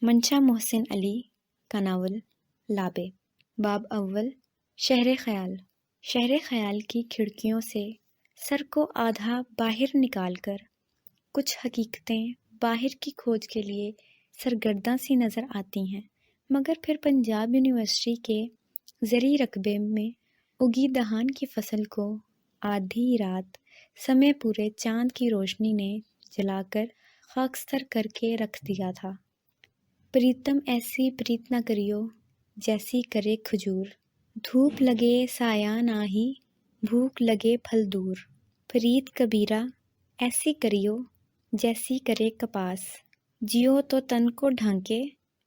منشا محسن علی کا ناول لابے، باب اول، شہر خیال۔ شہر خیال کی کھڑکیوں سے سر کو آدھا باہر نکال کر کچھ حقیقتیں باہر کی کھوج کے لیے سرگرداں سی نظر آتی ہیں، مگر پھر پنجاب یونیورسٹی کے زرعی رقبے میں اگی دہان کی فصل کو آدھی رات سمے پورے چاند کی روشنی نے جلا کر خاکستر کر کے رکھ دیا تھا۔ پریتم ایسی پریت نہ کریو جیسی کرے کھجور، دھوپ لگے سایہ ناہی، بھوک لگے پھل دور۔ پریت کبیرہ ایسی کریو جیسی کرے کپاس، جیو تو تن کو ڈھانکے،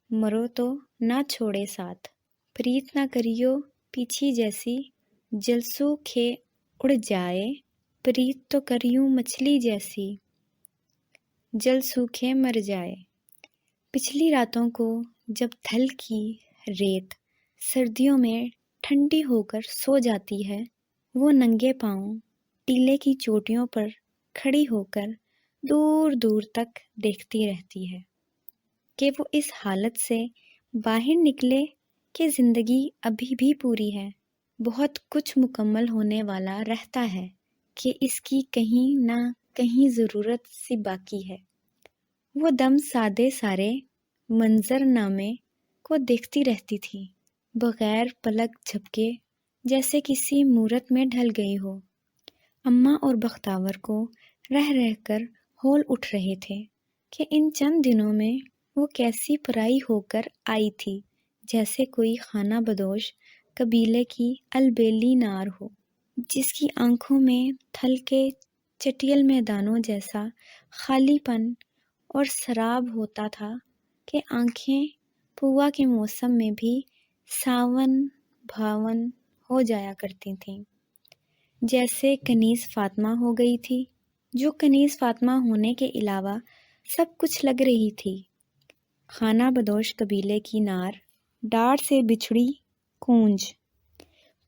مرو تو نہ چھوڑے ساتھ۔ پریت نہ کریو پیچھی جیسی، جلسو کھے اڑ جائے، پریت تو کریوں مچھلی جیسی، جل سوکھے مر جائے۔ پچھلی راتوں کو جب تھل کی ریت سردیوں میں ٹھنڈی ہو کر سو جاتی ہے، وہ ننگے پاؤں ٹیلے کی چوٹیوں پر کھڑی ہو کر دور دور تک دیکھتی رہتی ہے کہ وہ اس حالت سے باہر نکلے کہ زندگی ابھی بھی پوری ہے، بہت کچھ مکمل ہونے والا رہتا ہے، کہ اس کی کہیں نہ کہیں ضرورت سی باقی ہے۔ وہ دم سادے سارے منظر نامے کو دیکھتی رہتی تھی، بغیر پلک جھپکے، جیسے کسی مورت میں ڈھل گئی ہو۔ اماں اور بختاور کو رہ رہ کر ہول اٹھ رہے تھے کہ ان چند دنوں میں وہ کیسی پرائی ہو کر آئی تھی، جیسے کوئی خانہ بدوش قبیلے کی البیلی نار ہو، جس کی آنکھوں میں تھل کے چٹیل میدانوں جیسا خالی پن اور سراب ہوتا تھا کہ آنکھیں پوا کے موسم میں بھی ساون بھاون ہو جایا کرتی تھیں، جیسے کنیز فاطمہ ہو گئی تھی، جو کنیز فاطمہ ہونے کے علاوہ سب کچھ لگ رہی تھی۔ خانہ بدوش قبیلے کی نار، ڈاڑھ سے بچھڑی کونج۔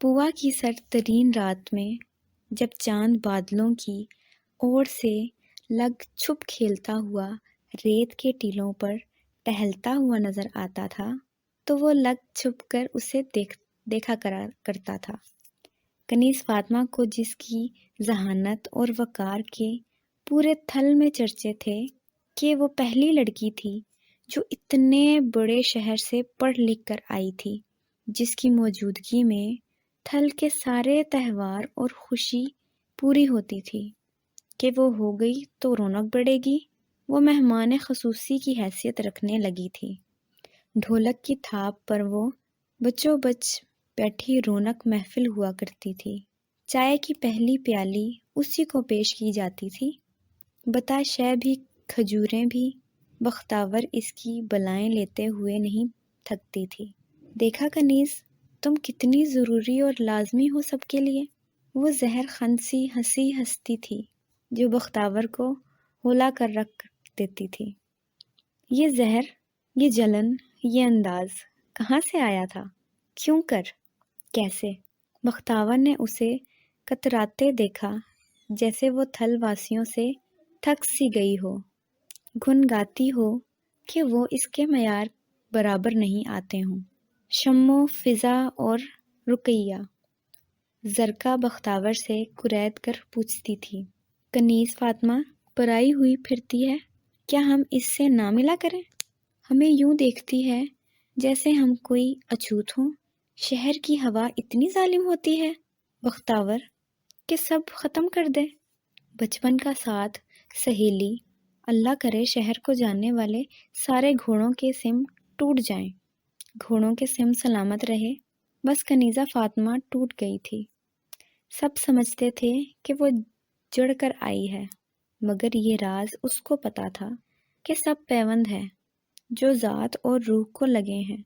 پوا کی سرد ترین رات میں جب چاند بادلوں کی اوڑ سے لگ چھپ کھیلتا ہوا ریت کے ٹیلوں پر ٹہلتا ہوا نظر آتا تھا، تو وہ لگ چھپ کر اسے دیکھا کرتا تھا۔ کنیز فاطمہ کو، جس کی ذہانت اور وقار کے پورے تھل میں چرچے تھے کہ وہ پہلی لڑکی تھی جو اتنے بڑے شہر سے پڑھ لکھ کر آئی تھی، جس کی موجودگی میں تھل کے سارے تہوار اور خوشی پوری ہوتی تھی، کہ وہ ہو گئی تو رونق بڑھے گی، وہ مہمان خصوصی کی حیثیت رکھنے لگی تھی۔ ڈھولک کی تھاپ پر وہ بچوں بچ بیٹھی رونق محفل ہوا کرتی تھی۔ چائے کی پہلی پیالی اسی کو پیش کی جاتی تھی، بتاشے بھی کھجوریں بھی، بختاور اس کی بلائیں لیتے ہوئے نہیں تھکتی تھی۔ دیکھا کنیز، تم کتنی ضروری اور لازمی ہو سب کے لیے۔ وہ زہر خند سی ہنستی تھی جو بختاور کو ہولا کر رکھ دیتی تھی۔ یہ زہر، یہ جلن، یہ انداز کہاں سے آیا تھا؟ کیوں کر؟ کیسے؟ بختاور نے اسے کتراتے دیکھا، جیسے وہ تھل واسیوں سے تھک سی گئی ہو، گنگاتی ہو کہ وہ اس کے معیار برابر نہیں آتے ہوں۔ شمو، فضا اور رقیہ زرقا بختاور سے کرید کر پوچھتی تھی، کنیز فاطمہ پرائی ہوئی پھرتی ہے، کیا ہم اس سے نہ ملا کریں؟ ہمیں یوں دیکھتی ہے جیسے ہم کوئی اچھوت ہوں۔ شہر کی ہوا اتنی ظالم ہوتی ہے بختاور کہ سب ختم کر دے۔ بچپن کا ساتھ، سہیلی، اللہ کرے شہر کو جاننے والے سارے گھوڑوں کے سم ٹوٹ جائیں۔ گھوڑوں کے سم سلامت رہے، بس کنیزہ فاطمہ ٹوٹ گئی تھی۔ سب سمجھتے تھے کہ وہ جڑ کر آئی ہے، مگر یہ راز اس کو پتا تھا کہ سب پیوند ہے جو ذات اور روح کو لگے ہیں۔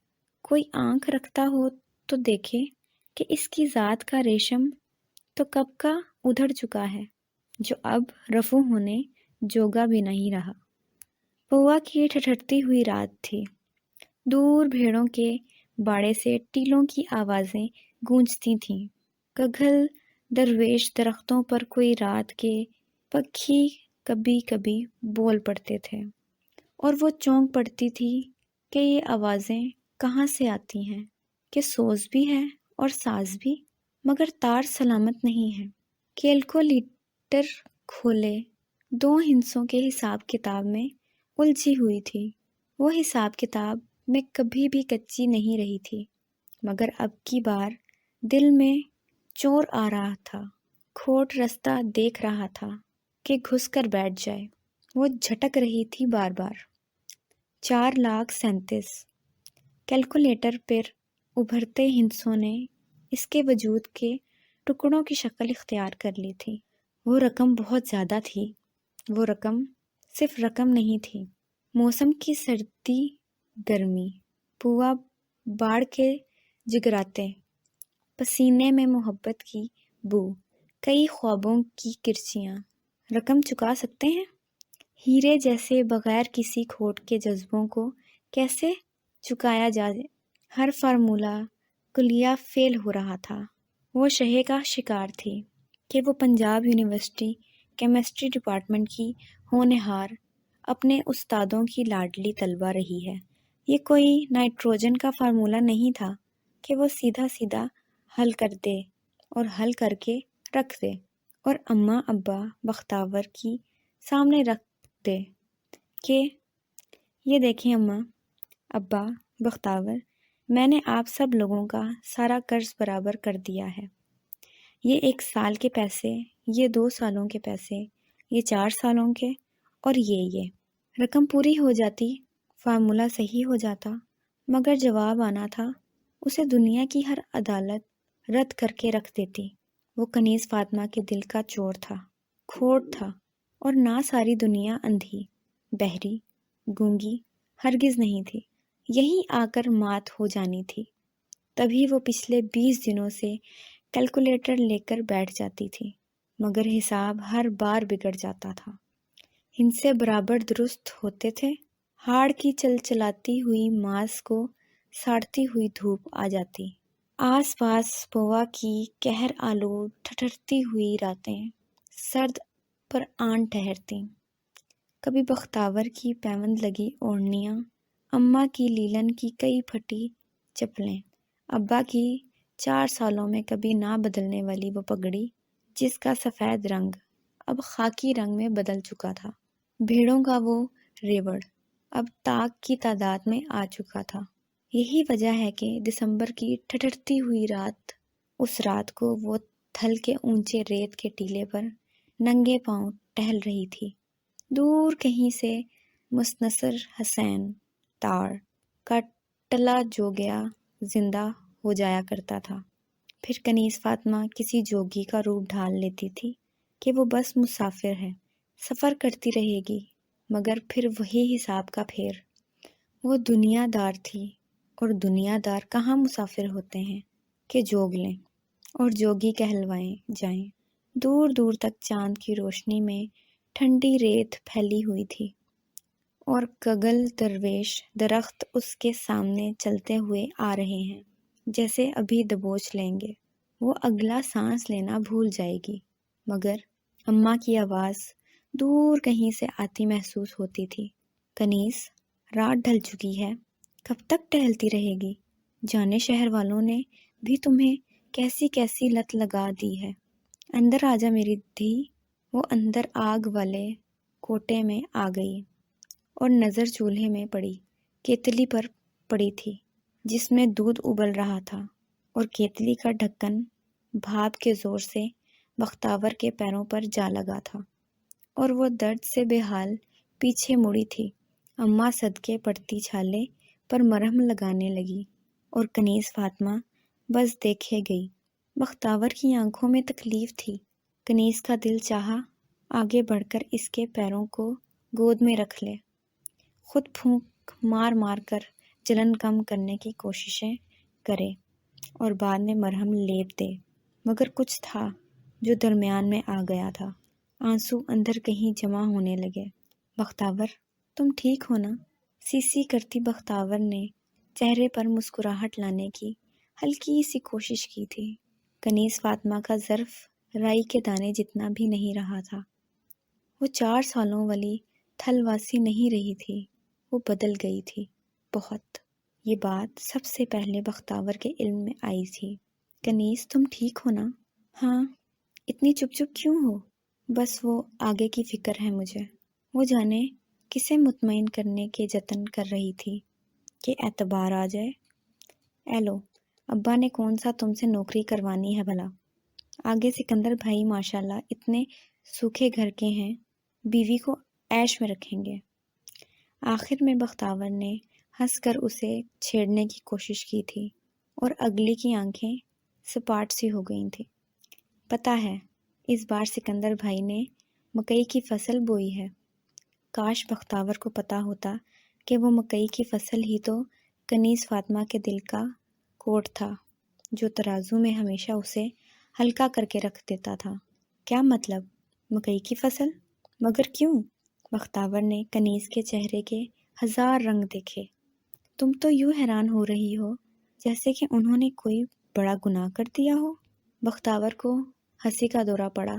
کوئی آنکھ رکھتا ہو تو دیکھے کہ اس کی ذات کا ریشم تو کب کا ادھڑ چکا ہے، جو اب رفو ہونے جوگا بھی نہیں رہا۔ پوا کی ٹھٹھرتی ہوئی رات تھی، دور بھیڑوں کے باڑے سے ٹیلوں کی آوازیں گونجتی تھیں، کگھل درویش درختوں پر کوئی رات کے پکھی کبھی کبھی بول پڑتے تھے، اور وہ چونک پڑتی تھی کہ یہ آوازیں کہاں سے آتی ہیں، کہ سوز بھی ہے اور ساز بھی، مگر تار سلامت نہیں ہے۔ کیلکولیٹر کھولے، 2 ہندسوں کے حساب کتاب میں الجھی ہوئی تھی۔ وہ حساب کتاب میں کبھی بھی کچی نہیں رہی تھی، مگر اب کی بار دل میں چور آ رہا تھا، کھوٹ رستہ دیکھ رہا تھا کہ گھس کر بیٹھ جائے۔ وہ جھٹک رہی تھی بار بار۔ 4,37,000۔ کیلکولیٹر پر ابھرتے ہندسوں نے اس کے وجود کے ٹکڑوں کی شکل اختیار کر لی تھی۔ وہ رقم بہت زیادہ تھی۔ وہ رقم صرف رقم نہیں تھی، موسم کی سردی، گرمی، پوا باڑھ کے جگراتے، پسینے میں محبت کی بو، کئی خوابوں کی کرچیاں۔ رقم چکا سکتے ہیں؟ ہیرے جیسے بغیر کسی کھوٹ کے جذبوں کو کیسے چکایا جائے؟ ہر فارمولہ کلیہ فیل ہو رہا تھا۔ وہ شہے کا شکار تھی کہ وہ پنجاب یونیورسٹی کیمسٹری ڈپارٹمنٹ کی ہونہار، اپنے استادوں کی لاڈلی طلبہ رہی ہے۔ یہ کوئی نائٹروجن کا فارمولہ نہیں تھا کہ وہ سیدھا سیدھا حل کر دے اور حل کر کے رکھ دے اور اماں ابا بختاور کی سامنے رکھ دے کہ یہ دیکھیں اماں ابا بختاور، میں نے آپ سب لوگوں کا سارا قرض برابر کر دیا ہے۔ یہ 1 سال کے پیسے، یہ 2 سالوں کے پیسے، یہ 4 سالوں کے، اور یہ رقم پوری ہو جاتی، فارمولہ صحیح ہو جاتا، مگر جواب آنا تھا، اسے دنیا کی ہر عدالت رد کر کے رکھ دیتی۔ وہ کنیز فاطمہ کے دل کا چور تھا، کھوٹ تھا، اور نہ ساری دنیا اندھی، بہری، گونگی ہرگز نہیں تھی، یہیں آ کر مات ہو جانی تھی۔ تبھی وہ پچھلے 20 دنوں سے کیلکولیٹر لے کر بیٹھ جاتی تھی، مگر حساب ہر بار بگڑ جاتا تھا۔ ہندسے برابر درست ہوتے تھے، ہاڑ کی چلچلاتی ہوئی ماس کو ساڑتی ہوئی دھوپ آ جاتی، آس پاس پوا کی قہر آلود ٹھٹھرتی ہوئی راتیں سرد پر آن ٹھہرتیں۔ کبھی بختاور کی پیوند لگی اوڑھنیاں، اماں کی لیلن کی کئی پھٹی چپلیں، ابا کی 4 سالوں میں کبھی نہ بدلنے والی وہ پگڑی جس کا سفید رنگ اب خاکی رنگ میں بدل چکا تھا، بھیڑوں کا وہ ریوڑ اب تاک کی تعداد میں آ چکا تھا۔ یہی وجہ ہے کہ دسمبر کی ٹھٹھرتی ہوئی رات، اس رات کو وہ تھل کے اونچے ریت کے ٹیلے پر ننگے پاؤں ٹہل رہی تھی۔ دور کہیں سے مستنصر حسین تار کا ٹلا جو گیا زندہ ہو جایا کرتا تھا، پھر کنیز فاطمہ کسی جوگی کا روپ ڈھال لیتی تھی کہ وہ بس مسافر ہے، سفر کرتی رہے گی، مگر پھر وہی حساب کا پھیر۔ وہ دنیا دار تھی، اور دنیا دار کہاں مسافر ہوتے ہیں کہ جوگ لیں اور جوگی کہلوائیں جائیں۔ دور دور تک چاند کی روشنی میں ٹھنڈی ریت پھیلی ہوئی تھی، اور کگل درویش درخت اس کے سامنے چلتے ہوئے آ رہے ہیں، جیسے ابھی دبوچ لیں گے۔ وہ اگلا سانس لینا بھول جائے گی، مگر اماں کی آواز دور کہیں سے آتی محسوس ہوتی تھی، کنیز، رات ڈھل چکی ہے، کب تک ٹہلتی رہے گی؟ جانے شہر والوں نے بھی تمہیں کیسی کیسی لت لگا دی ہے۔ اندر آجا میری دھی۔ وہ اندر آگ والے کوٹے میں آ گئی اور نظر چولہے میں پڑی، کیتلی پر پڑی تھی جس میں دودھ ابل رہا تھا، اور کیتلی کا ڈھکن بھاپ کے زور سے بختاور کے پیروں پر جا لگا تھا، اور وہ درد سے بے حال پیچھے مڑی تھی۔ اماں صدقے پڑتی چھالے پر مرہم لگانے لگی، اور کنیز فاطمہ بس دیکھے گئی۔ بختاور کی آنکھوں میں تکلیف تھی۔ کنیز کا دل چاہا آگے بڑھ کر اس کے پیروں کو گود میں رکھ لے، خود پھونک مار مار کر جلن کم کرنے کی کوششیں کرے اور بعد میں مرہم لیپ دے، مگر کچھ تھا جو درمیان میں آ گیا تھا۔ آنسو اندر کہیں جمع ہونے لگے۔ بختاور، تم ٹھیک ہو نا؟ سی کرتی بختاور نے چہرے پر مسکراہٹ لانے کی ہلکی سی کوشش کی تھی۔ کنیز فاطمہ کا ظرف رائی کے دانے جتنا بھی نہیں رہا تھا۔ وہ 4 سالوں والی تھل واسی نہیں رہی تھی، وہ بدل گئی تھی۔ بہت۔ یہ بات سب سے پہلے بختیور کے علم میں آئی تھی۔ کنیز تم ٹھیک ہو نا؟ ہاں۔ اتنی چپ چپ کیوں ہو؟ بس وہ آگے کی فکر ہے مجھے۔ وہ جانے کسے مطمئن کرنے کے جتن کر رہی تھی کہ اعتبار آ جائے۔ اے لو، ابا نے کون سا تم سے نوکری کروانی ہے بھلا؟ آگے سکندر بھائی ماشاءاللہ اتنے سوکھے گھر کے ہیں، بیوی کو عیش میں رکھیں گے۔ آخر میں بختیور نے ہنس کر اسے چھیڑنے کی کوشش کی تھی اور اگلی کی آنکھیں سپاٹ سی ہو گئی تھیں۔ پتہ ہے اس بار سکندر بھائی نے مکئی کی فصل بوئی ہے۔ کاش بختیور کو پتہ ہوتا کہ وہ مکئی کی فصل ہی تو کنیز فاطمہ کے دل کا کوٹ تھا، جو ترازو میں ہمیشہ اسے ہلکا کر کے رکھ دیتا تھا۔ کیا مطلب؟ مکئی کی فصل؟ مگر کیوں؟ بختیور نے کنیز کے چہرے کے ہزار رنگ دیکھے۔ تم تو یوں حیران ہو رہی ہو جیسے کہ انہوں نے کوئی بڑا گناہ کر دیا ہو۔ بختیور کو ہنسی کا دورہ پڑا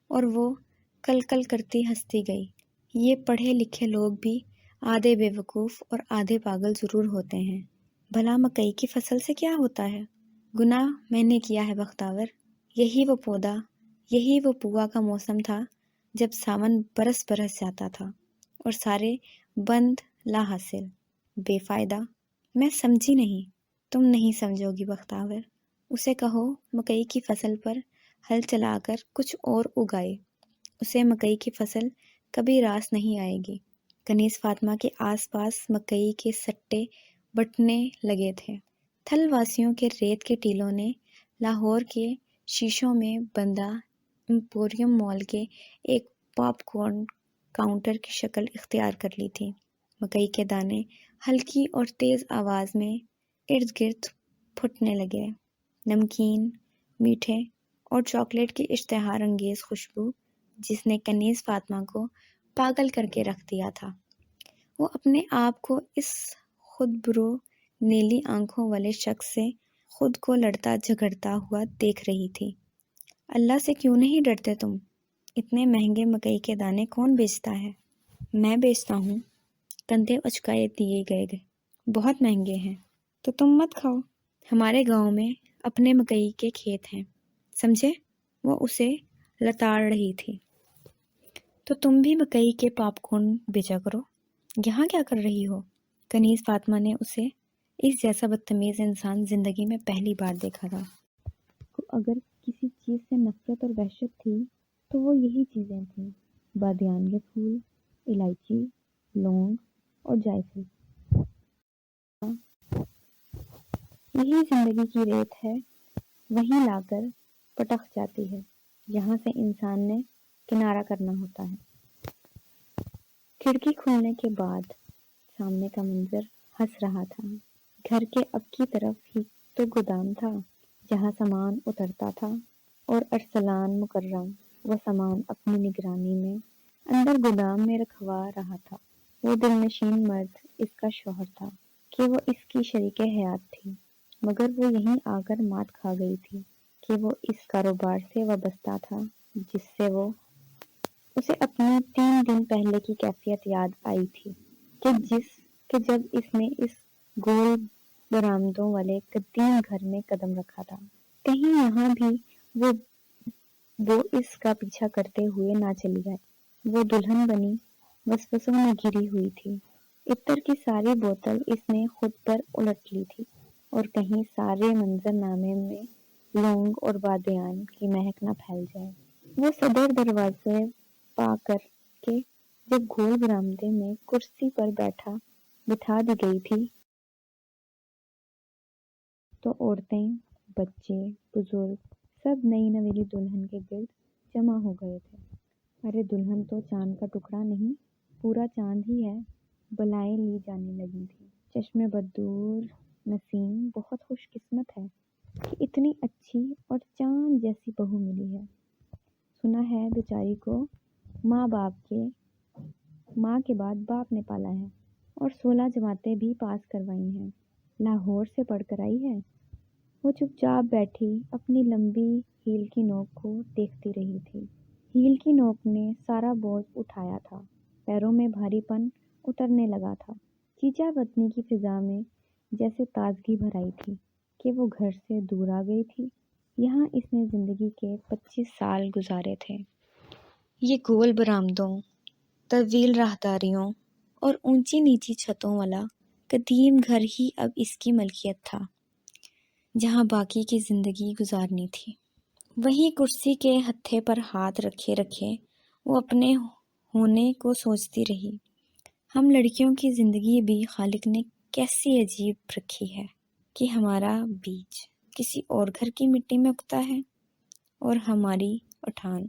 اور وہ کل کل کرتی ہنستی گئی۔ یہ پڑھے لکھے لوگ بھی آدھے بے وقوف اور آدھے پاگل ضرور ہوتے ہیں۔ بھلا مکئی کی فصل سے کیا ہوتا ہے؟ گناہ میں نے کیا ہے بختیور۔ یہی وہ پودا، یہی وہ پوا کا موسم تھا جب ساون برس برس جاتا تھا اور سارے بند لا حاصل، بے فائدہ۔ میں سمجھی نہیں۔ تم نہیں سمجھو گی بختیور۔ اسے کہو مکئی کی فصل پر ہل چلا کر کچھ اور اگائے۔ اسے مکئی کی فصل کبھی راس نہیں آئے گی۔ کنیز فاطمہ کے آس پاس مکئی کے سٹے بٹنے لگے تھے۔ تھل واسیوں کے ریت کے ٹیلوں نے لاہور کے شیشوں میں بندہ ایمپوریم مال کے ایک پاپ کارن کاؤنٹر کی شکل اختیار کر لی تھی۔ مکئی کے دانے ہلکی اور تیز آواز میں ارد گرد پھٹنے لگے۔ نمکین، میٹھے اور چاکلیٹ کی اشتہار انگیز خوشبو جس نے کنیز فاطمہ کو پاگل کر کے رکھ دیا تھا۔ وہ اپنے آپ کو اس خود برو نیلی آنکھوں والے شخص سے خود کو لڑتا جھگڑتا ہوا دیکھ رہی تھی۔ اللہ سے کیوں نہیں ڈرتے تم؟ اتنے مہنگے مکئی کے دانے کون بیچتا ہے؟ میں بیچتا ہوں۔ کندھے اچکائے دیے گئے، بہت مہنگے ہیں تو تم مت کھاؤ۔ ہمارے گاؤں میں اپنے مکئی کے کھیت ہیں، سمجھے؟ وہ اسے لتاڑ رہی تھی۔ تو تم بھی مکئی کے پاپ کارن بیچا کرو۔ یہاں کیا کر رہی ہو؟ کنیز فاطمہ نے اسے اس جیسا بدتمیز انسان زندگی میں پہلی بار دیکھا تھا۔ کو اگر کسی چیز سے نفرت اور وحشت تھی تو وہ یہی چیزیں تھیں، بادیان کے پھول، الائچی، لونگ اور جائفل۔ یہی زندگی کی ریت ہے، وہیں لا کر پٹک جاتی ہے۔ یہاں سے انسان نے کنارہ کرنا ہوتا ہے۔ کھڑکی کھلنے کے بعد سامنے کا منظر ہنس رہا تھا۔ گھر کے اب کی طرف ہی تو گودام تھا جہاں سامان اترتا تھا اور ارسلان مکرم وہ سامان اپنی نگرانی میں اندر گودام میں رکھوا رہا تھا۔ وہ دل نشین مرد اس کا شوہر تھا کہ وہ اس کی شریک حیات تھی، مگر وہ یہیں آ کر مات کھا گئی تھی کہ وہ اس کاروبار سے وابستہ تھا جس سے اسے اپنی 3 دن پہلے کی کیفیت یاد آئی تھی کہ جب اس نے اس گول برآمدوں والے قدیم گھر میں قدم رکھا تھا۔ کہیں یہاں بھی وہ اس کا پیچھا کرتے ہوئے نہ چلی جائے۔ وہ دلہن بنی وسوسوں میں گھری ہوئی تھی۔ عطر کی ساری بوتل اس نے خود پر الٹ لی تھی اور کہیں سارے منظر نامے میں لونگ اور بادیان کی مہک نہ پھیل جائے۔ وہ صدر دروازے پا کر کے جب گول برآمدے میں کرسی پر بٹھا دی گئی تھی تو عورتیں، بچے، بزرگ سب نئی نویلی دلہن کے گرد جمع ہو گئے تھے۔ ارے دلہن تو چاند کا ٹکڑا نہیں، پورا چاند ہی ہے، بلائیں لی جانے لگی تھی۔ چشم بدور نسیم بہت خوش قسمت ہے کہ اتنی اچھی اور چاند جیسی بہو ملی ہے۔ سنا ہے بیچاری کو ماں کے بعد باپ نے پالا ہے اور 16 جماعتیں بھی پاس کروائی ہیں، لاہور سے پڑھ کر آئی ہے۔ وہ چپ چاپ بیٹھی اپنی لمبی ہیل کی نوک کو دیکھتی رہی تھی۔ ہیل کی نوک نے سارا بوجھ اٹھایا تھا، پیروں میں بھاری پن اترنے لگا تھا۔ چیچا وطنی کی فضا میں جیسے تازگی بھر آئی تھی کہ وہ گھر سے دور آ گئی تھی۔ یہاں اس نے زندگی کے 25 سال گزارے تھے۔ یہ گول برآمدوں، طویل راہداریوں اور اونچی نیچی چھتوں والا قدیم گھر ہی اب اس کی ملکیت تھا، جہاں باقی کی زندگی گزارنی تھی۔ وہیں کرسی کے ہتھے پر ہاتھ رکھے رکھے وہ اپنے ہونے کو سوچتی رہی۔ ہم لڑکیوں کی زندگی بھی خالق نے کیسی عجیب رکھی ہے کہ ہمارا بیج کسی اور گھر کی مٹی میں اگتا ہے اور ہماری اٹھان،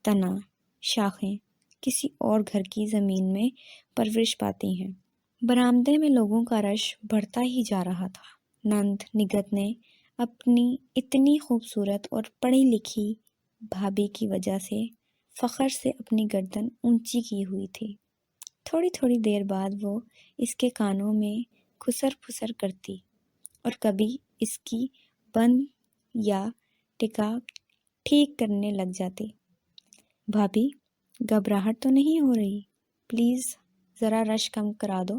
تنا، شاخیں کسی اور گھر کی زمین میں پرورش پاتی ہیں۔ برآمدے میں لوگوں کا رش بڑھتا ہی جا رہا تھا۔ نند نگت نے اپنی اتنی خوبصورت اور پڑھی لکھی بھابھی کی وجہ سے فخر سے اپنی گردن اونچی کی ہوئی تھی۔ تھوڑی تھوڑی دیر بعد وہ اس کے کانوں میں خسر پھسر کرتی اور کبھی اس کی بند یا ٹکا ٹھیک کرنے لگ جاتی۔ بھابھی، گھبراہٹ تو نہیں ہو رہی؟ پلیز ذرا رش کم کرا دو۔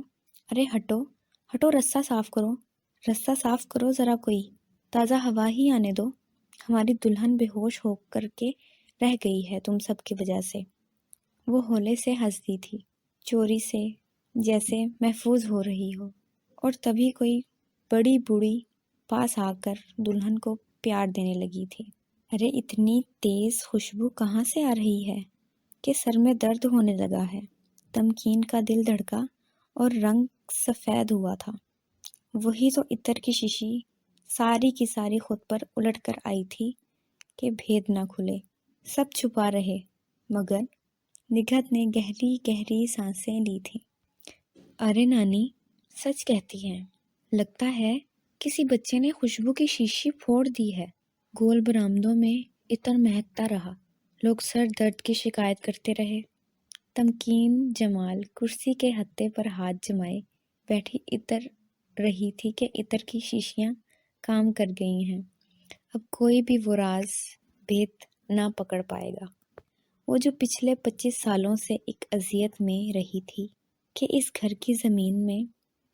ارے ہٹو ہٹو، رستہ صاف کرو ذرا، کوئی تازہ ہوا ہی آنے دو۔ ہماری دلہن بے ہوش ہو کر کے رہ گئی ہے تم سب کی وجہ سے۔ وہ ہولے سے ہنستی تھی، چوری سے، جیسے محفوظ ہو رہی ہو، اور تبھی کوئی بڑی بوڑھی پاس آ کر دلہن کو پیار دینے لگی تھی۔ ارے اتنی تیز خوشبو کہاں سے آ رہی ہے کہ سر میں درد ہونے لگا ہے۔ تمکین کا دل دھڑکا اور رنگ سفید ہوا تھا۔ وہی تو عطر کی شیشی ساری کی ساری خود پر الٹ کر آئی تھی کہ بھید نہ کھلے، سب چھپا رہے، مگر نگہت نے گہری گہری سانسیں لی تھیں۔ ارے نانی، سچ کہتی ہیں، لگتا ہے کسی بچے نے خوشبو کی شیشی پھوڑ دی ہے۔ گول برآمدوں میں عطر مہکتا رہا، لوگ سر درد کی شکایت کرتے رہے۔ تمکین جمال کرسی کے ہتھے پر ہاتھ جمائے بیٹھی عطر رہی تھی کہ عطر کی شیشیاں کام کر گئی ہیں، اب کوئی بھی وہ راز بھید نہ پکڑ پائے گا۔ وہ جو پچھلے 25 سالوں سے ایک اذیت میں رہی تھی کہ اس گھر کی زمین میں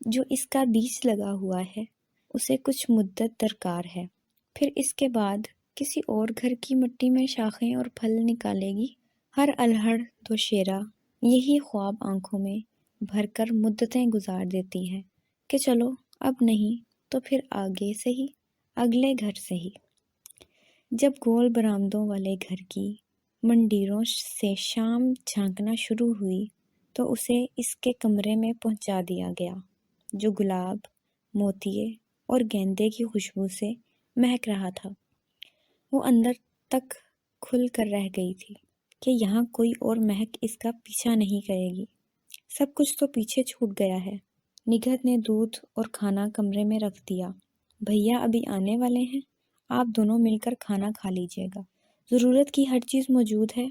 جو اس کا بیج لگا ہوا ہے اسے کچھ مدت درکار ہے، پھر اس کے بعد کسی اور گھر کی مٹی میں شاخیں اور پھل نکالے گی۔ ہر الہڑ دوشیرہ یہی خواب آنکھوں میں بھر کر مدتیں گزار دیتی ہے کہ چلو اب نہیں تو پھر آگے سے ہی، اگلے گھر سے ہی۔ جب گول برآمدوں والے گھر کی منڈیروں سے شام جھانکنا شروع ہوئی تو اسے اس کے کمرے میں پہنچا دیا گیا، جو گلاب، موتیے اور گیندے کی خوشبو سے مہک رہا تھا۔ وہ اندر تک کھل کر رہ گئی تھی کہ یہاں کوئی اور مہک اس کا پیچھا نہیں کرے گی، سب کچھ تو پیچھے چھوٹ گیا ہے۔ نگہت نے دودھ اور کھانا کمرے میں رکھ دیا۔ بھیا ابھی آنے والے ہیں، آپ دونوں مل کر کھانا کھا لیجیے گا، ضرورت کی ہر چیز موجود ہے۔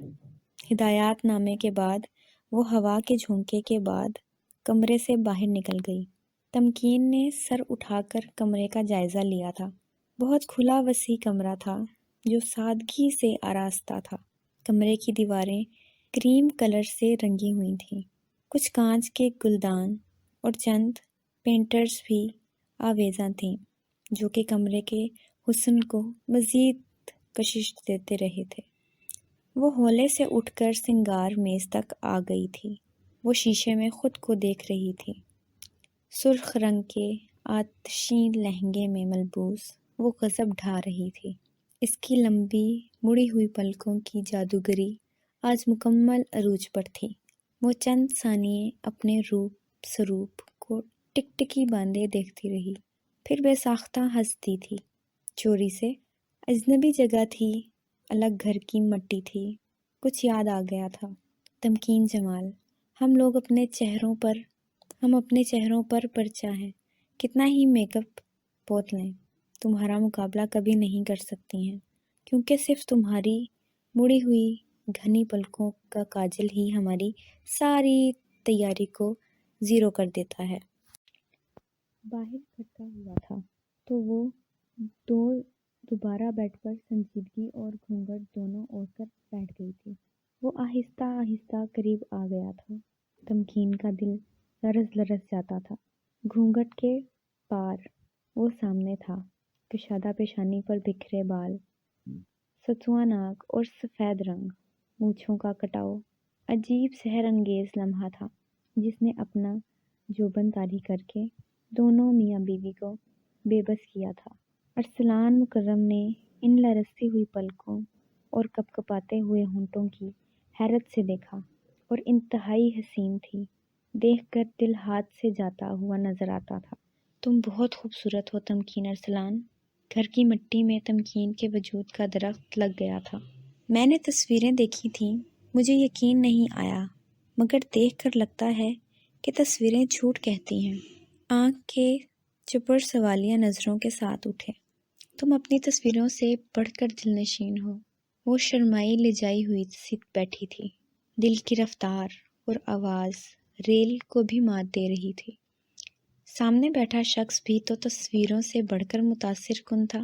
ہدایات نامے کے بعد وہ ہوا کے جھونکے کے بعد کمرے سے باہر نکل گئی۔ تمکین نے سر اٹھا کر کمرے کا جائزہ لیا تھا۔ بہت کھلا وسیع کمرہ تھا جو سادگی سے آراستہ تھا۔ کمرے کی دیواریں کریم کلر سے رنگی ہوئی تھیں، کچھ کانچ کے گلدان اور چند پینٹرز بھی آویزاں تھیں جو کہ کمرے کے حسن کو مزید کشش دیتے رہے تھے۔ وہ ہولے سے اٹھ کر سنگار میز تک آ گئی تھی۔ وہ شیشے میں خود کو دیکھ رہی تھی۔ سرخ رنگ کے آتشین لہنگے میں ملبوس وہ غضب ڈھا رہی تھی۔ اس کی لمبی مڑی ہوئی پلکوں کی جادوگری آج مکمل عروج پر تھی۔ وہ چند ثانیے اپنے روپ سروپ کو ٹکٹکی باندھے دیکھتی رہی، پھر بے ساختہ ہنستی تھی۔ چوری سے اجنبی جگہ تھی، الگ گھر کی مٹی تھی، کچھ یاد آ گیا تھا۔ تمکین جمال، ہم اپنے چہروں پر پرچا ہیں، کتنا ہی میک اپ پوت لیں، تمہارا مقابلہ کبھی نہیں کر سکتی ہیں، کیونکہ صرف تمہاری مڑی ہوئی گھنی پلکوں کا کاجل ہی ہماری ساری تیاری کو زیرو کر دیتا ہے۔ باہر کھٹکا ہوا تھا تو وہ دوبارہ بیڈ پر سنجیدگی اور گھونگھٹ دونوں اوڑھ کر بیٹھ گئی تھی۔ وہ آہستہ آہستہ قریب آ گیا تھا۔ تمکین کا دل لرز لرز جاتا تھا۔ گھونگھٹ کے پار وہ سامنے تھا، کشادہ پیشانی پر بکھرے بال، ستواں ناک اور سفید رنگ، مونچھوں کا کٹاؤ۔ عجیب سحر انگیز لمحہ تھا جس نے اپنا جوبن طاری کر کے دونوں میاں بیوی کو بے بس کیا تھا۔ ارسلان مکرم نے ان لرزتی ہوئی پلکوں اور کپکپاتے ہوئے ہونٹوں کی حیرت سے دیکھا، اور انتہائی حسین تھی، دیکھ کر دل ہاتھ سے جاتا ہوا نظر آتا تھا۔ تم بہت خوبصورت ہو تمکین ارسلان۔ گھر کی مٹی میں تمکین کے وجود کا درخت لگ گیا تھا۔ میں نے تصویریں دیکھی تھیں، مجھے یقین نہیں آیا، مگر دیکھ کر لگتا ہے کہ تصویریں جھوٹ کہتی ہیں۔ آنکھ کے چپڑ سوالیہ نظروں کے ساتھ اٹھے۔ تم اپنی تصویروں سے بڑھ کر دل نشین ہو۔ وہ شرمائی لجائی ہوئی سی بیٹھی تھی، دل کی رفتار اور آواز ریل کو بھی مات دے رہی تھی۔ سامنے بیٹھا شخص بھی تو تصویروں سے بڑھ کر متاثر کن تھا۔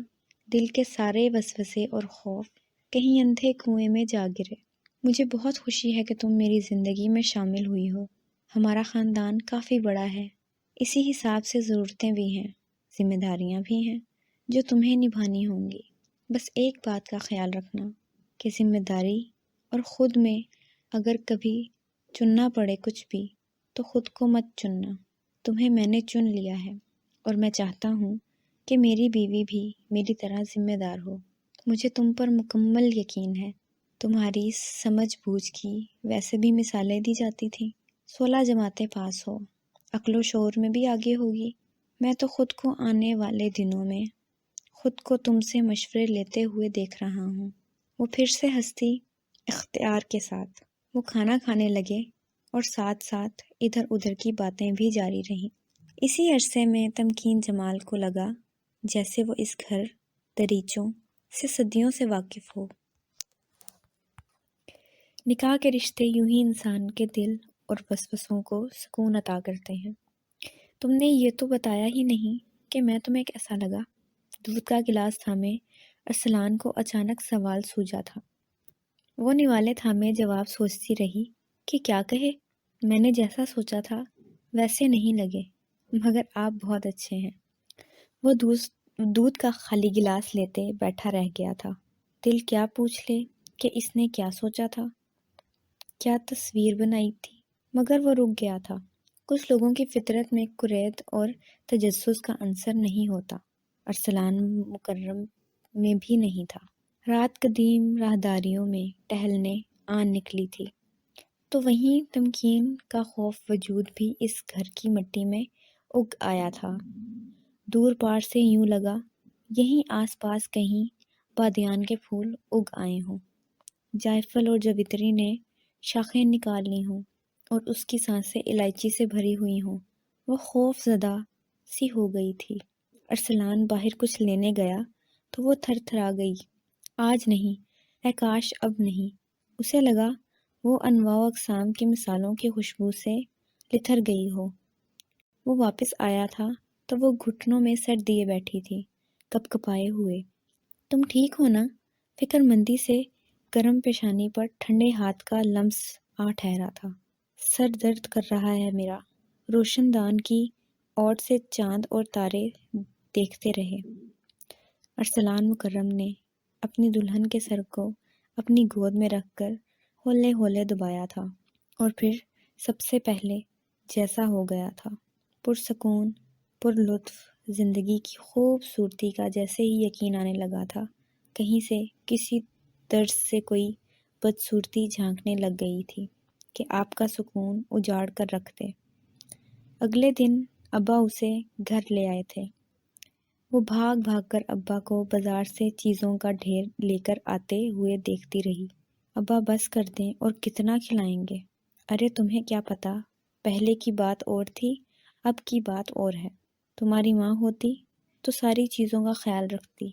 دل کے سارے وسوسے اور خوف کہیں اندھے کنویں میں جا گرے۔ مجھے بہت خوشی ہے کہ تم میری زندگی میں شامل ہوئی ہو۔ ہمارا خاندان کافی بڑا ہے، اسی حساب سے ضرورتیں بھی ہیں، ذمہ داریاں بھی ہیں جو تمہیں نبھانی ہوں گی۔ بس ایک بات کا خیال رکھنا کہ ذمہ داری اور خود میں اگر کبھی چننا پڑے کچھ بھی تو خود کو مت چننا۔ تمہیں میں نے چن لیا ہے، اور میں چاہتا ہوں کہ میری بیوی بھی میری طرح ذمہ دار ہو۔ مجھے تم پر مکمل یقین ہے۔ تمہاری سمجھ بوجھ کی ویسے بھی مثالیں دی جاتی تھیں، 16 جماعتیں پاس ہو، عقل و شعور میں بھی آگے ہوگی۔ میں تو خود کو آنے والے دنوں میں خود کو تم سے مشورے لیتے ہوئے دیکھ رہا ہوں۔ وہ پھر سے ہنسی، اختیار کے ساتھ۔ وہ کھانا کھانے لگے اور ساتھ ساتھ ادھر ادھر کی باتیں بھی جاری رہیں۔ اسی عرصے میں تمکین جمال کو لگا جیسے وہ اس گھر دریچوں سے صدیوں سے واقف ہو۔ نکاح کے رشتے یوں ہی انسان کے دل اور وسوسوں کو سکون عطا کرتے ہیں۔ تم نے یہ تو بتایا ہی نہیں کہ میں تمہیں کیسا لگا۔ دودھ کا گلاس تھامے ارسلان کو اچانک سوال سوجا تھا۔ وہ نوالے تھامے جواب سوچتی رہی کہ کیا کہے۔ میں نے جیسا سوچا تھا ویسے نہیں لگے، مگر آپ بہت اچھے ہیں۔ وہ دودھ کا خالی گلاس لیتے بیٹھا رہ گیا تھا۔ دل کیا پوچھ لے کہ اس نے کیا سوچا تھا، کیا تصویر بنائی تھی، مگر وہ رک گیا تھا۔ کچھ لوگوں کی فطرت میں کریت اور تجسس کا عنصر نہیں ہوتا، ارسلان مکرم میں بھی نہیں تھا۔ رات قدیم راہداریوں میں ٹہلنے آن نکلی تھی تو وہیں تمکین کا خوف وجود بھی اس گھر کی مٹی میں اگ آیا تھا۔ دور پار سے یوں لگا یہیں آس پاس کہیں بادیان کے پھول اگ آئے ہوں، جائفل اور جویتری نے شاخیں نکال لی ہوں اور اس کی سانسیں الائچی سے بھری ہوئی ہوں۔ وہ خوف زدہ سی ہو گئی تھی۔ ارسلان باہر کچھ لینے گیا تو وہ تھر تھرا گئی۔ آج نہیں، اے کاش اب نہیں۔ اسے لگا وہ انواع و اقسام کی مثالوں کی خوشبو سے لتھر گئی ہو۔ وہ واپس آیا تھا تو وہ گھٹنوں میں سر دیے بیٹھی تھی، کپکپائے ہوئے۔ تم ٹھیک ہو نا؟ فکر مندی سے گرم پیشانی پر ٹھنڈے ہاتھ کا لمس آ ٹھہرا تھا۔ سر درد کر رہا ہے میرا۔ روشن دان کی اوٹ سے چاند اور تارے دیکھتے رہے۔ ارسلان مکرم نے اپنی دلہن کے سر کو اپنی گود میں رکھ کر ہولے ہولے دبایا تھا، اور پھر سب سے پہلے جیسا ہو گیا تھا، پرسکون، پر لطف زندگی کی خوبصورتی کا جیسے ہی یقین آنے لگا تھا، کہیں سے کسی طرز سے کوئی بدصورتی جھانکنے لگ گئی تھی کہ آپ کا سکون اجاڑ کر رکھ دے۔ اگلے دن ابا اسے گھر لے آئے تھے۔ وہ بھاگ بھاگ کر ابا کو بازار سے چیزوں کا ڈھیر لے کر آتے ہوئے دیکھتی رہی۔ ابا بس کر دیں اور کتنا کھلائیں گے؟ ارے تمہیں کیا پتا، پہلے کی بات اور تھی، اب کی بات اور ہے۔ تمہاری ماں ہوتی تو ساری چیزوں کا خیال رکھتی،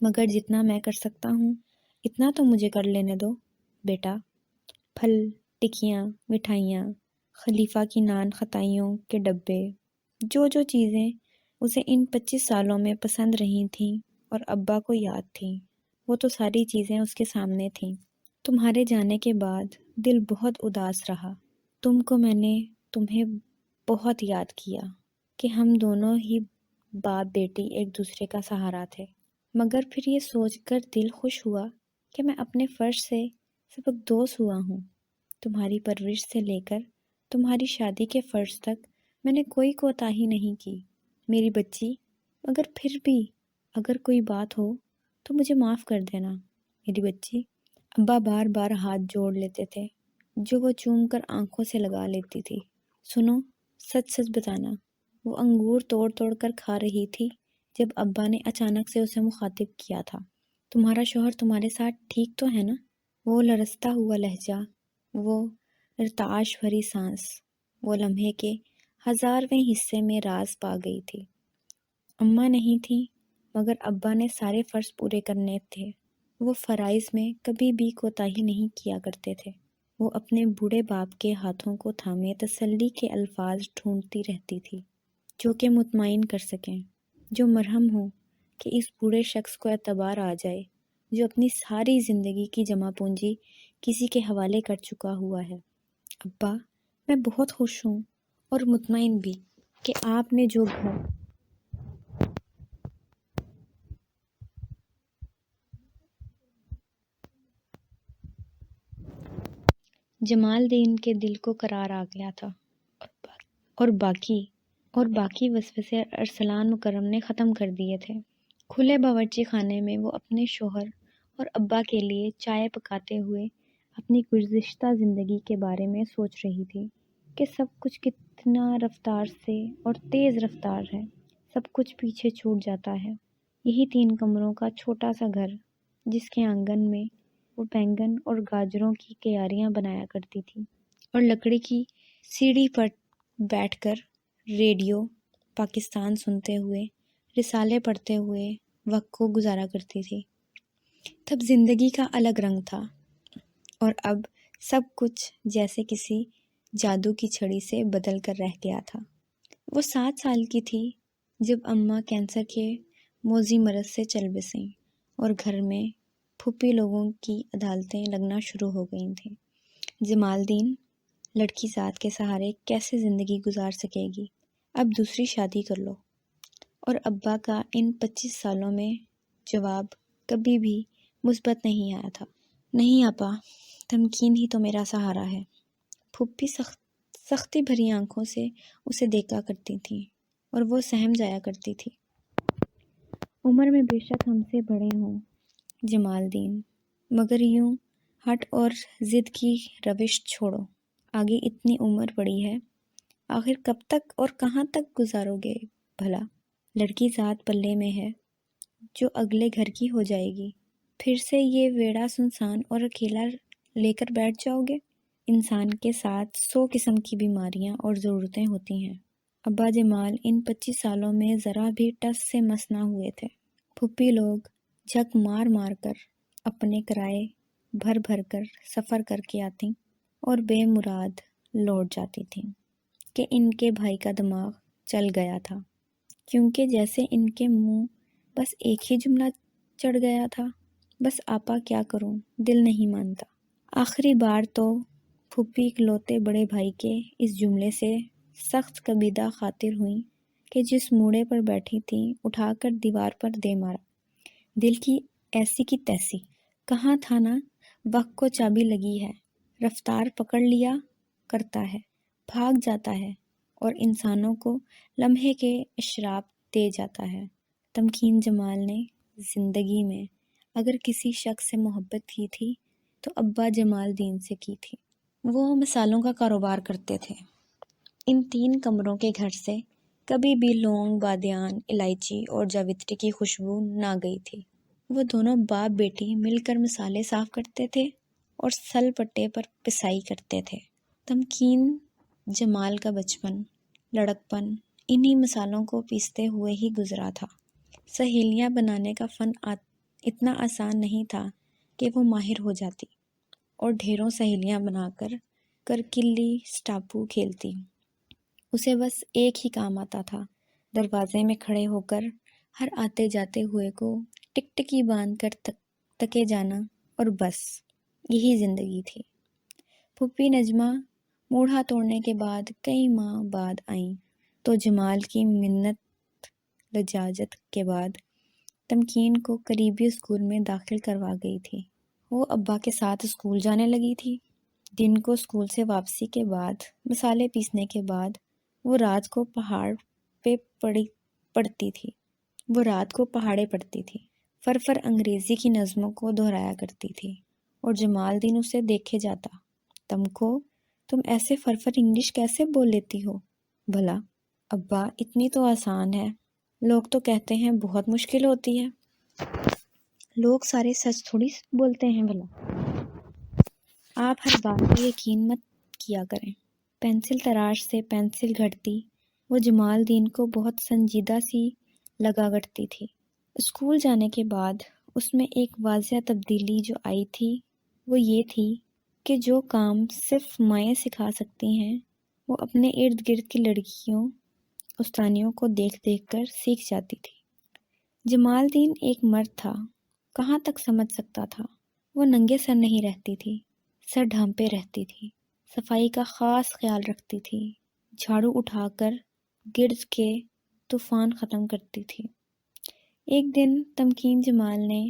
مگر جتنا میں کر سکتا ہوں اتنا تو مجھے کر لینے دو بیٹا۔ پھل، ٹکیاں، مٹھائیاں، خلیفہ کی نان ختائیوں کے ڈبے، جو جو چیزیں اسے ان 25 سالوں میں پسند رہی تھیں اور ابا کو یاد تھیں، وہ تو ساری چیزیں اس کے سامنے تھیں۔ تمہارے جانے کے بعد دل بہت اداس رہا۔ تمہیں بہت یاد کیا۔ کہ ہم دونوں ہی باپ بیٹی ایک دوسرے کا سہارا تھے، مگر پھر یہ سوچ کر دل خوش ہوا کہ میں اپنے فرض سے سبکدوش ہوا ہوں۔ تمہاری پرورش سے لے کر تمہاری شادی کے فرض تک میں نے کوئی کوتاہی نہیں کی میری بچی، مگر پھر بھی اگر کوئی بات ہو تو مجھے معاف کر دینا میری بچی۔ ابا بار بار ہاتھ جوڑ لیتے تھے جو وہ چوم کر آنکھوں سے لگا لیتی تھی۔ سنو، سچ سچ بتانا، وہ انگور توڑ توڑ کر کھا رہی تھی جب ابا نے اچانک سے اسے مخاطب کیا تھا۔ تمہارا شوہر تمہارے ساتھ ٹھیک تو ہے نا؟ وہ لرزتا ہوا لہجہ، وہ ارتعاش بھری سانس، وہ لمحے کے 1000ویں حصے میں راز پا گئی تھی۔ اماں نہیں تھی مگر ابا نے سارے فرض پورے کرنے تھے۔ وہ فرائض میں کبھی بھی کوتاہی نہیں کیا کرتے تھے۔ وہ اپنے بوڑھے باپ کے ہاتھوں کو تھامے تسلی کے الفاظ ڈھونڈتی رہتی تھی جو کہ مطمئن کر سکیں، جو مرہم ہو کہ اس بوڑھے شخص کو اعتبار آ جائے جو اپنی ساری زندگی کی جمع پونجی کسی کے حوالے کر چکا ہوا ہے۔ ابا، میں بہت خوش ہوں اور مطمئن بھی کہ آپ نے جو گھر جمال دین کے دل کو قرار آ گیا تھا، اور باقی وسوسے ارسلان مکرم نے ختم کر دیے تھے۔ کھلے باورچی خانے میں وہ اپنے شوہر اور ابا کے لیے چائے پکاتے ہوئے اپنی گزشتہ زندگی کے بارے میں سوچ رہی تھی کہ سب کچھ کتنا رفتار سے اور تیز رفتار ہے، سب کچھ پیچھے چھوٹ جاتا ہے۔ یہی 3 کمروں کا چھوٹا سا گھر جس کے آنگن میں وہ بینگن اور گاجروں کی کیاریاں بنایا کرتی تھی اور لکڑی کی سیڑھی پر بیٹھ کر ریڈیو پاکستان سنتے ہوئے، رسالے پڑھتے ہوئے وقت کو گزارا کرتی تھی۔ تب زندگی کا الگ رنگ تھا اور اب سب کچھ جیسے کسی جادو کی چھڑی سے بدل کر رہ گیا تھا۔ وہ 7 سال کی تھی جب اماں کینسر کے موذی مرض سے چل بسیں اور گھر میں پھوپھی لوگوں کی عدالتیں لگنا شروع ہو گئی تھیں۔ جمال دین لڑکی ذات کے سہارے کیسے زندگی گزار سکے گی؟ اب دوسری شادی کر لو۔ اور ابا کا ان 25 سالوں میں جواب کبھی بھی مثبت نہیں آیا تھا۔ نہیں آپا، تمکین ہی تو میرا سہارا ہے۔ پھوپھی سختی بھری آنکھوں سے اسے دیکھا کرتی تھیں اور وہ سہم جایا کرتی تھی۔ عمر میں بے شک ہم سے بڑے ہوں جمال دین، مگر یوں ہٹ اور ضد کی روش چھوڑو۔ آگے اتنی عمر پڑی ہے، آخر کب تک اور کہاں تک گزارو گے بھلا؟ لڑکی ذات پلے میں ہے جو اگلے گھر کی ہو جائے گی، پھر سے یہ ویڑا سنسان اور اکیلا لے کر بیٹھ جاؤ گے؟ انسان کے ساتھ 100 قسم کی بیماریاں اور ضرورتیں ہوتی ہیں۔ ابا جمال ان 25 سالوں میں ذرا بھی ٹس سے مس نہ ہوئے تھے۔ پھوپھی لوگ جھک مار مار کر اپنے کرائے بھر بھر کر سفر کر کے آتی اور بے مراد لوٹ جاتی تھیں کہ ان کے بھائی کا دماغ چل گیا تھا، کیونکہ جیسے ان کے منہ بس ایک ہی جملہ چڑھ گیا تھا، بس آپا کیا کروں، دل نہیں مانتا۔ آخری بار تو پھوپھی اکلوتے بڑے بھائی کے اس جملے سے سخت کبیدہ خاطر ہوئیں کہ جس موڑے پر بیٹھی تھیں اٹھا کر دیوار پر دے مارا۔ دل کی ایسی کی تیسی، کہاں تھا نا وقت کو چابی لگی ہے، رفتار پکڑ لیا کرتا ہے، بھاگ جاتا ہے اور انسانوں کو لمحے کے اشراف دے جاتا ہے۔ تمکین جمال نے زندگی میں اگر کسی شخص سے محبت کی تھی تو ابا جمال دین سے کی تھی۔ وہ مسالوں کا کاروبار کرتے تھے۔ ان 3 کمروں کے گھر سے کبھی بھی لونگ، بادیان، الائچی اور جاوتری کی خوشبو نہ گئی تھی۔ وہ دونوں باپ بیٹی مل کر مسالے صاف کرتے تھے اور سل پٹے پر پسائی کرتے تھے۔ تمکین جمال کا بچپن، لڑکپن انہی مسالوں کو پیستے ہوئے ہی گزرا تھا۔ سہیلیاں بنانے کا فن اتنا آسان نہیں تھا کہ وہ ماہر ہو جاتی اور ڈھیروں سہیلیاں بنا کر کرکلی سٹاپو کھیلتی۔ اسے بس ایک ہی کام آتا تھا، دروازے میں کھڑے ہو کر ہر آتے جاتے ہوئے کو ٹکٹکی باندھ کر تکے جانا، اور بس یہی زندگی تھی۔ پھوپھی نجمہ موڑھا توڑنے کے بعد کئی ماہ بعد آئیں تو جمال کی منت لجاجت کے بعد تمکین کو قریبی اسکول میں داخل کروا گئی تھی۔ وہ ابا کے ساتھ اسکول جانے لگی تھی۔ دن کو اسکول سے واپسی کے بعد مسالے پیسنے کے بعد وہ رات کو پڑھتی تھی۔ فرفر انگریزی کی نظموں کو دہرایا کرتی تھی اور جمال دین اسے دیکھے جاتا۔ تم ایسے فرفر انگلش کیسے بول لیتی ہو؟ بھلا ابا اتنی تو آسان ہے، لوگ تو کہتے ہیں بہت مشکل ہوتی ہے۔ لوگ سارے سچ تھوڑی بولتے ہیں بھلا۔ آپ ہر بات پر یقین مت کیا کریں۔ پینسل تراش سے پینسل گھڑتی وہ جمال دین کو بہت سنجیدہ سی لگا کرتی تھی۔ اسکول جانے کے بعد اس میں ایک واضح تبدیلی جو آئی تھی وہ یہ تھی کہ جو کام صرف مائیں سکھا سکتی ہیں وہ اپنے ارد گرد کی لڑکیوں استانیوں کو دیکھ دیکھ کر سیکھ جاتی تھی۔ جمال دین ایک مرد تھا، کہاں تک سمجھ سکتا تھا۔ وہ ننگے سر نہیں رہتی تھی، سر ڈھانپے رہتی تھی، صفائی کا خاص خیال رکھتی تھی، جھاڑو اٹھا کر گرد کے طوفان ختم کرتی تھی۔ ایک دن تمکین جمال نے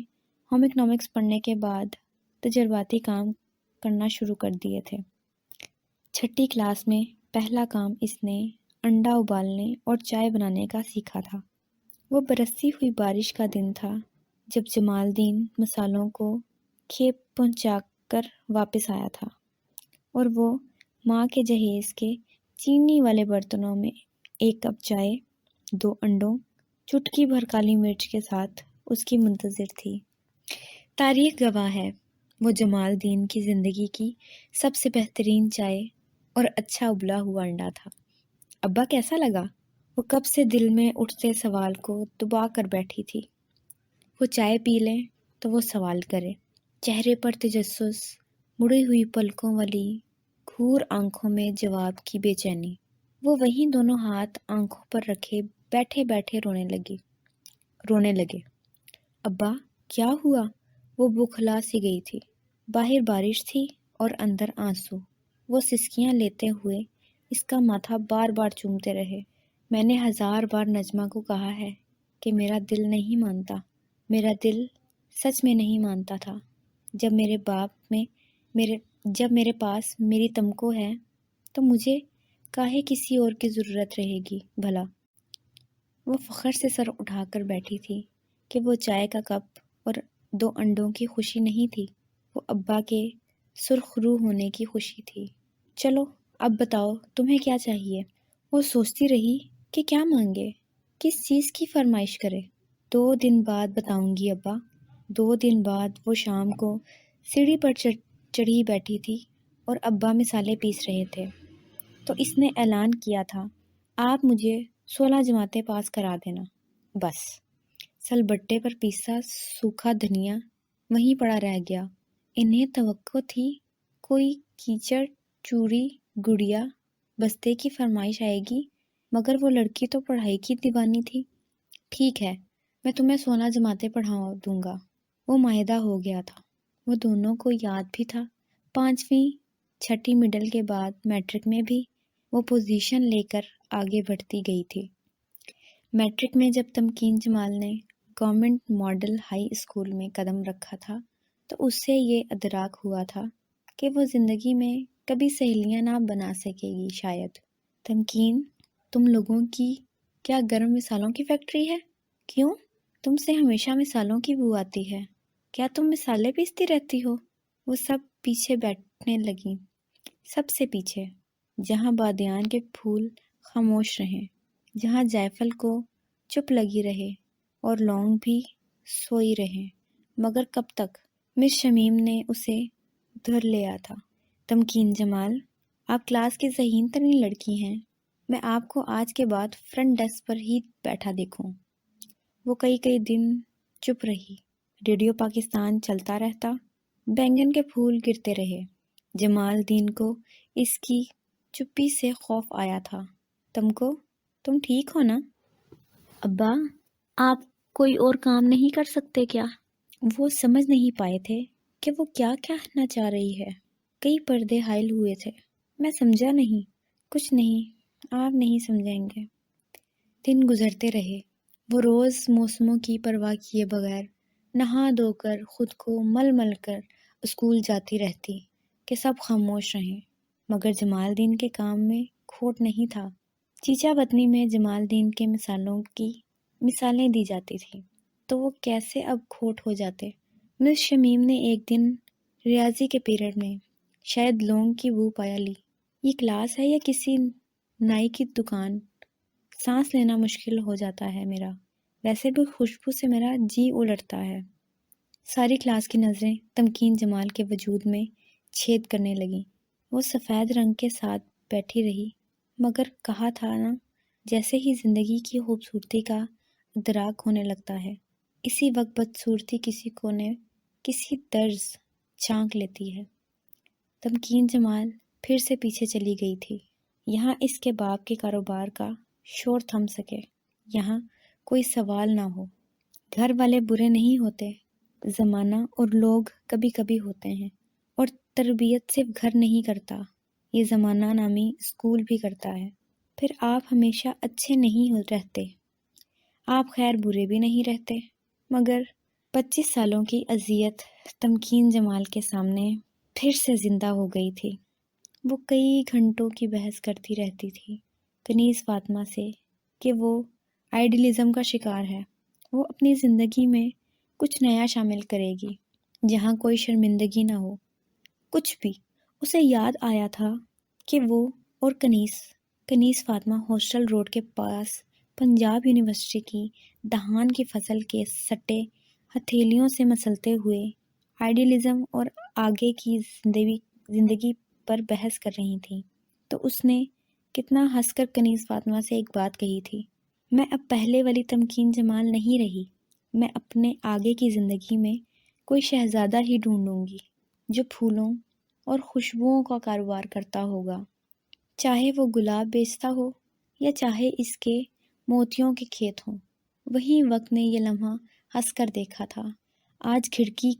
ہوم اکنامکس پڑھنے کے بعد تجرباتی کام کرنا شروع کر دیے تھے۔ 6ٹھی کلاس میں پہلا کام اس نے انڈا ابالنے اور چائے بنانے کا سیکھا تھا۔ وہ برستی ہوئی بارش کا دن تھا جب جمال دین مسالوں کو کھیپ پہنچا کر واپس آیا تھا اور وہ ماں کے جہیز کے چینی والے برتنوں میں 1 کپ چائے، 2 انڈوں، چٹکی بھر کالی مرچ کے ساتھ اس کی منتظر تھی۔ تاریخ گواہ ہے وہ جمال دین کی زندگی کی سب سے بہترین چائے اور اچھا ابلا ہوا انڈا تھا۔ ابا کیسا لگا؟ وہ کب سے دل میں اٹھتے سوال کو دبا کر بیٹھی تھی۔ وہ چائے پی لیں تو وہ سوال کرے، چہرے پر تجسس، مڑی ہوئی پلکوں والی گھور آنکھوں میں جواب کی بے چینی۔ وہ وہیں دونوں ہاتھ آنکھوں پر رکھے بیٹھے بیٹھے رونے لگے۔ ابا کیا ہوا؟ وہ بوکھلا سی گئی تھی۔ باہر بارش تھی اور اندر آنسو۔ وہ سسکیاں لیتے ہوئے اس کا ماتھا بار بار چومتے رہے۔ میں نے 1000 بار نجمہ کو کہا ہے کہ میرا دل نہیں مانتا، میرا دل سچ میں نہیں مانتا تھا۔ جب میرے پاس میری تمکو ہے تو مجھے کاہے کسی اور کی ضرورت رہے گی بھلا۔ وہ فخر سے سر اٹھا کر بیٹھی تھی کہ وہ چائے کا کپ اور 2 انڈوں کی خوشی نہیں تھی، وہ ابا کے سرخ رو ہونے کی خوشی تھی۔ چلو اب بتاؤ تمہیں کیا چاہیے؟ وہ سوچتی رہی کہ کیا مانگے، کس چیز کی فرمائش کرے۔ 2 دن بعد بتاؤں گی ابا۔ 2 دن بعد وہ شام کو سیڑھی پر چڑھی بیٹھی تھی اور ابا مسالے پیس رہے تھے تو اس نے اعلان کیا تھا، آپ مجھے 16 جماعتیں پاس کرا دینا۔ بس سلبٹے پر پیسا سوکھا دھنیا وہیں پڑا رہ گیا۔ انہیں توقع تھی کوئی کیچڑ چوری گڑیا بستے کی فرمائش آئے گی، مگر وہ لڑکی تو پڑھائی کی دیوانی تھی۔ ٹھیک ہے، میں تمہیں 16 جماعتیں پڑھا دوں گا۔ وہ معاہدہ ہو گیا تھا۔ وہ دونوں کو یاد بھی تھا۔ 5ویں 6ٹھی مڈل کے بعد میٹرک میں بھی وہ پوزیشن لے کر آگے بڑھتی گئی تھی۔ میٹرک میں جب تمکین جمال نے گورنمنٹ ماڈل ہائی اسکول میں قدم رکھا تھا تو اس سے یہ ادراک ہوا تھا کہ وہ زندگی میں کبھی سہیلیاں نہ بنا سکے گی شاید۔ تمکین، تم لوگوں کی کیا گرم مثالوں کی فیکٹری ہے؟ کیوں؟ تم سے ہمیشہ مثالوں کی بو آتی ہے۔ کیا تم مثالیں پیستی رہتی ہو؟ وہ سب پیچھے بیٹھنے لگیں، سب سے پیچھے، جہاں بادیان کے پھول خاموش رہیں، جہاں جائفل کو چپ لگی رہے اور لونگ بھی سوئی رہیں۔ مگر کب تک؟ مس شمیم نے اسے دھر لیا تھا۔ تمکین جمال، آپ کلاس کی ذہین ترین لڑکی ہیں، میں آپ کو آج کے بعد فرنٹ ڈیسک پر ہی بیٹھا دیکھوں۔ وہ کئی دن چپ رہی۔ ریڈیو پاکستان چلتا رہتا، بینگن کے پھول گرتے رہے۔ جمال دین کو اس کی چپی سے خوف آیا تھا۔ تم ٹھیک ہو نا؟ ابا، آپ کوئی اور کام نہیں کر سکتے کیا؟ وہ سمجھ نہیں پائے تھے کہ وہ کیا کہنا چاہ رہی ہے۔ کئی پردے حائل ہوئے تھے۔ میں سمجھا نہیں۔ کچھ نہیں، آپ نہیں سمجھیں گے۔ دن گزرتے رہے، وہ روز موسموں کی پرواہ کیے بغیر نہا دھو کر خود کو مل مل کر اسکول جاتی رہتی کہ سب خاموش رہیں، مگر جمال الدین کے کام میں کھوٹ نہیں تھا۔ چیچا بطنی میں جمال الدین کے مثالوں کی مثالیں دی جاتی تھیں، تو وہ کیسے اب کھوٹ ہو جاتے۔ مس شمیم نے ایک دن ریاضی کے پیریڈ میں شاید لونگ کی بو پایا لی۔ یہ کلاس ہے یا کسی نائی کی دکان؟ سانس لینا مشکل ہو جاتا ہے میرا، ویسے بھی خوشبو سے میرا جی الٹتا ہے۔ ساری کلاس کی نظریں تمکین جمال کے وجود میں چھید کرنے لگیں۔ وہ سفید رنگ کے ساتھ بیٹھی رہی، مگر کہا تھا نا، جیسے ہی زندگی کی خوبصورتی کا ادراک ہونے لگتا ہے، اسی وقت بدصورتی کسی کونے کسی طرز چانک لیتی ہے۔ تمکین جمال پھر سے پیچھے چلی گئی تھی۔ یہاں اس کے باپ کے کاروبار کا شور تھم سکے، یہاں کوئی سوال نہ ہو۔ گھر والے برے نہیں ہوتے، زمانہ اور لوگ کبھی کبھی ہوتے ہیں، اور تربیت صرف گھر نہیں کرتا، یہ زمانہ نامی اسکول بھی کرتا ہے۔ پھر آپ ہمیشہ اچھے نہیں رہتے، آپ خیر برے بھی نہیں رہتے۔ مگر 25 سالوں کی اذیت تمکین جمال کے سامنے پھر سے زندہ ہو گئی تھی۔ وہ کئی گھنٹوں کی بحث کرتی رہتی تھی کنیز فاطمہ سے کہ وہ آئیڈیلزم کا شکار ہے، وہ اپنی زندگی میں کچھ نیا شامل کرے گی جہاں کوئی شرمندگی نہ ہو، کچھ بھی۔ اسے یاد آیا تھا کہ وہ اور کنیز فاطمہ ہاسٹل روڈ کے پاس پنجاب یونیورسٹی کی دہان کی فصل کے سٹے ہتھیلیوں سے مسلتے ہوئے آئیڈیلزم اور آگے کی زندگی پر بحث کر رہی تھیں، تو اس نے کتنا ہنس کر کنیز فاطمہ سے ایک بات کہی تھی، میں اب پہلے والی تمکین جمال نہیں رہی، میں اپنے آگے کی زندگی میں کوئی شہزادہ ہی ڈھونڈوں گی جو پھولوں اور خوشبوؤں کا کاروبار کرتا ہوگا، چاہے وہ گلاب بیچتا ہو یا چاہے اس کے موتیوں کے کھیت ہوں۔ وہی وقت نے یہ لمحہ ہنس کر دیکھا تھا۔ آج کھڑکی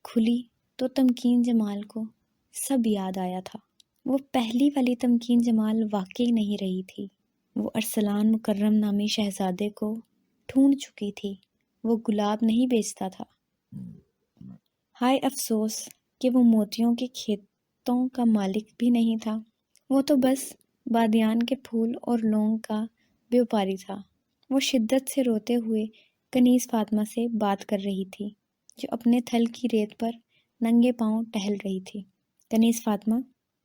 کھلی تو تمکین جمال کو سب یاد آیا تھا۔ وہ پہلی والی تمکین جمال واقعی نہیں رہی تھی، وہ ارسلان مکرم نامی شہزادے کو ڈھونڈ چکی تھی، وہ گلاب نہیں بیچتا تھا۔ ہائے افسوس کہ وہ موتیوں کے کھیتوں کا مالک بھی نہیں تھا، وہ تو بس بادیان کے پھول اور لونگ کا بیوپاری تھا۔ وہ شدت سے روتے ہوئے کنیز فاطمہ سے بات کر رہی تھی جو اپنے تھل کی ریت پر ننگے پاؤں ٹہل رہی تھی۔ کنیز فاطمہ،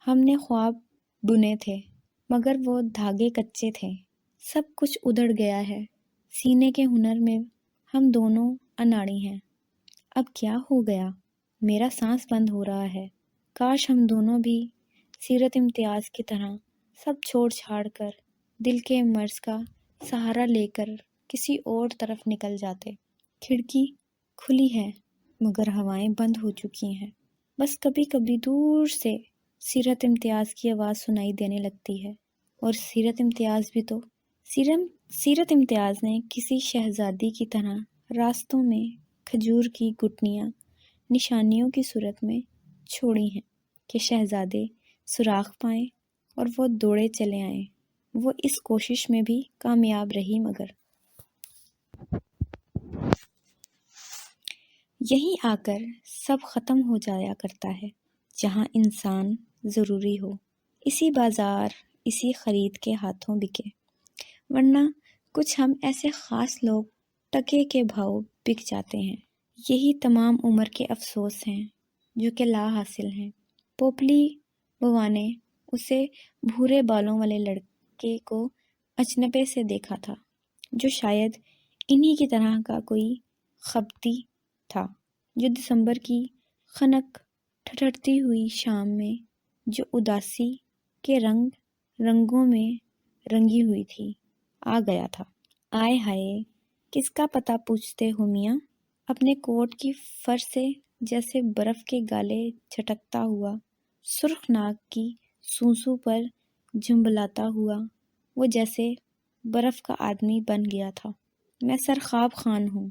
ہم نے خواب بنے تھے مگر وہ دھاگے کچے تھے، سب کچھ ادھڑ گیا ہے، سینے کے ہنر میں ہم دونوں اناڑی ہیں۔ اب کیا ہو گیا؟ میرا سانس بند ہو رہا ہے، کاش ہم دونوں بھی سیرت امتیاز کی طرح سب چھوڑ چھاڑ کر دل کے مرض کا سہارا لے کر کسی اور طرف نکل جاتے۔ کھڑکی کھلی ہے مگر ہوائیں بند ہو چکی ہیں، بس کبھی کبھی دور سے سیرت امتیاز کی آواز سنائی دینے لگتی ہے، اور سیرت امتیاز نے کسی شہزادی کی طرح راستوں میں کھجور کی گٹنیاں نشانیوں کی صورت میں چھوڑی ہیں کہ شہزادے سراغ پائیں اور وہ دوڑے چلے آئیں۔ وہ اس کوشش میں بھی کامیاب رہی، مگر یہیں آ کر سب ختم ہو جایا کرتا ہے جہاں انسان ضروری ہو، اسی بازار اسی خرید کے ہاتھوں بکے، ورنہ کچھ ہم ایسے خاص لوگ ٹکے کے بھاؤ بک جاتے ہیں۔ یہی تمام عمر کے افسوس ہیں جو کہ لا حاصل ہیں۔ پوپلی بوا نے اسے بھورے بالوں والے لڑکے کو اجنبے سے دیکھا تھا جو شاید انہی کی طرح کا کوئی خبتی تھا، جو دسمبر کی خنک ٹھٹرتی ہوئی شام میں جو اداسی کے رنگوں میں رنگی ہوئی تھی آ گیا تھا۔ آئے ہائے، کس کا پتہ پوچھتے ہو میاں؟ اپنے کوٹ کی فر سے جیسے برف کے گالے جھٹکتا ہوا، سرخ ناک کی سونسوں پر جھنجھلاتا ہوا وہ جیسے برف کا آدمی بن گیا تھا۔ میں سرخاب خان ہوں۔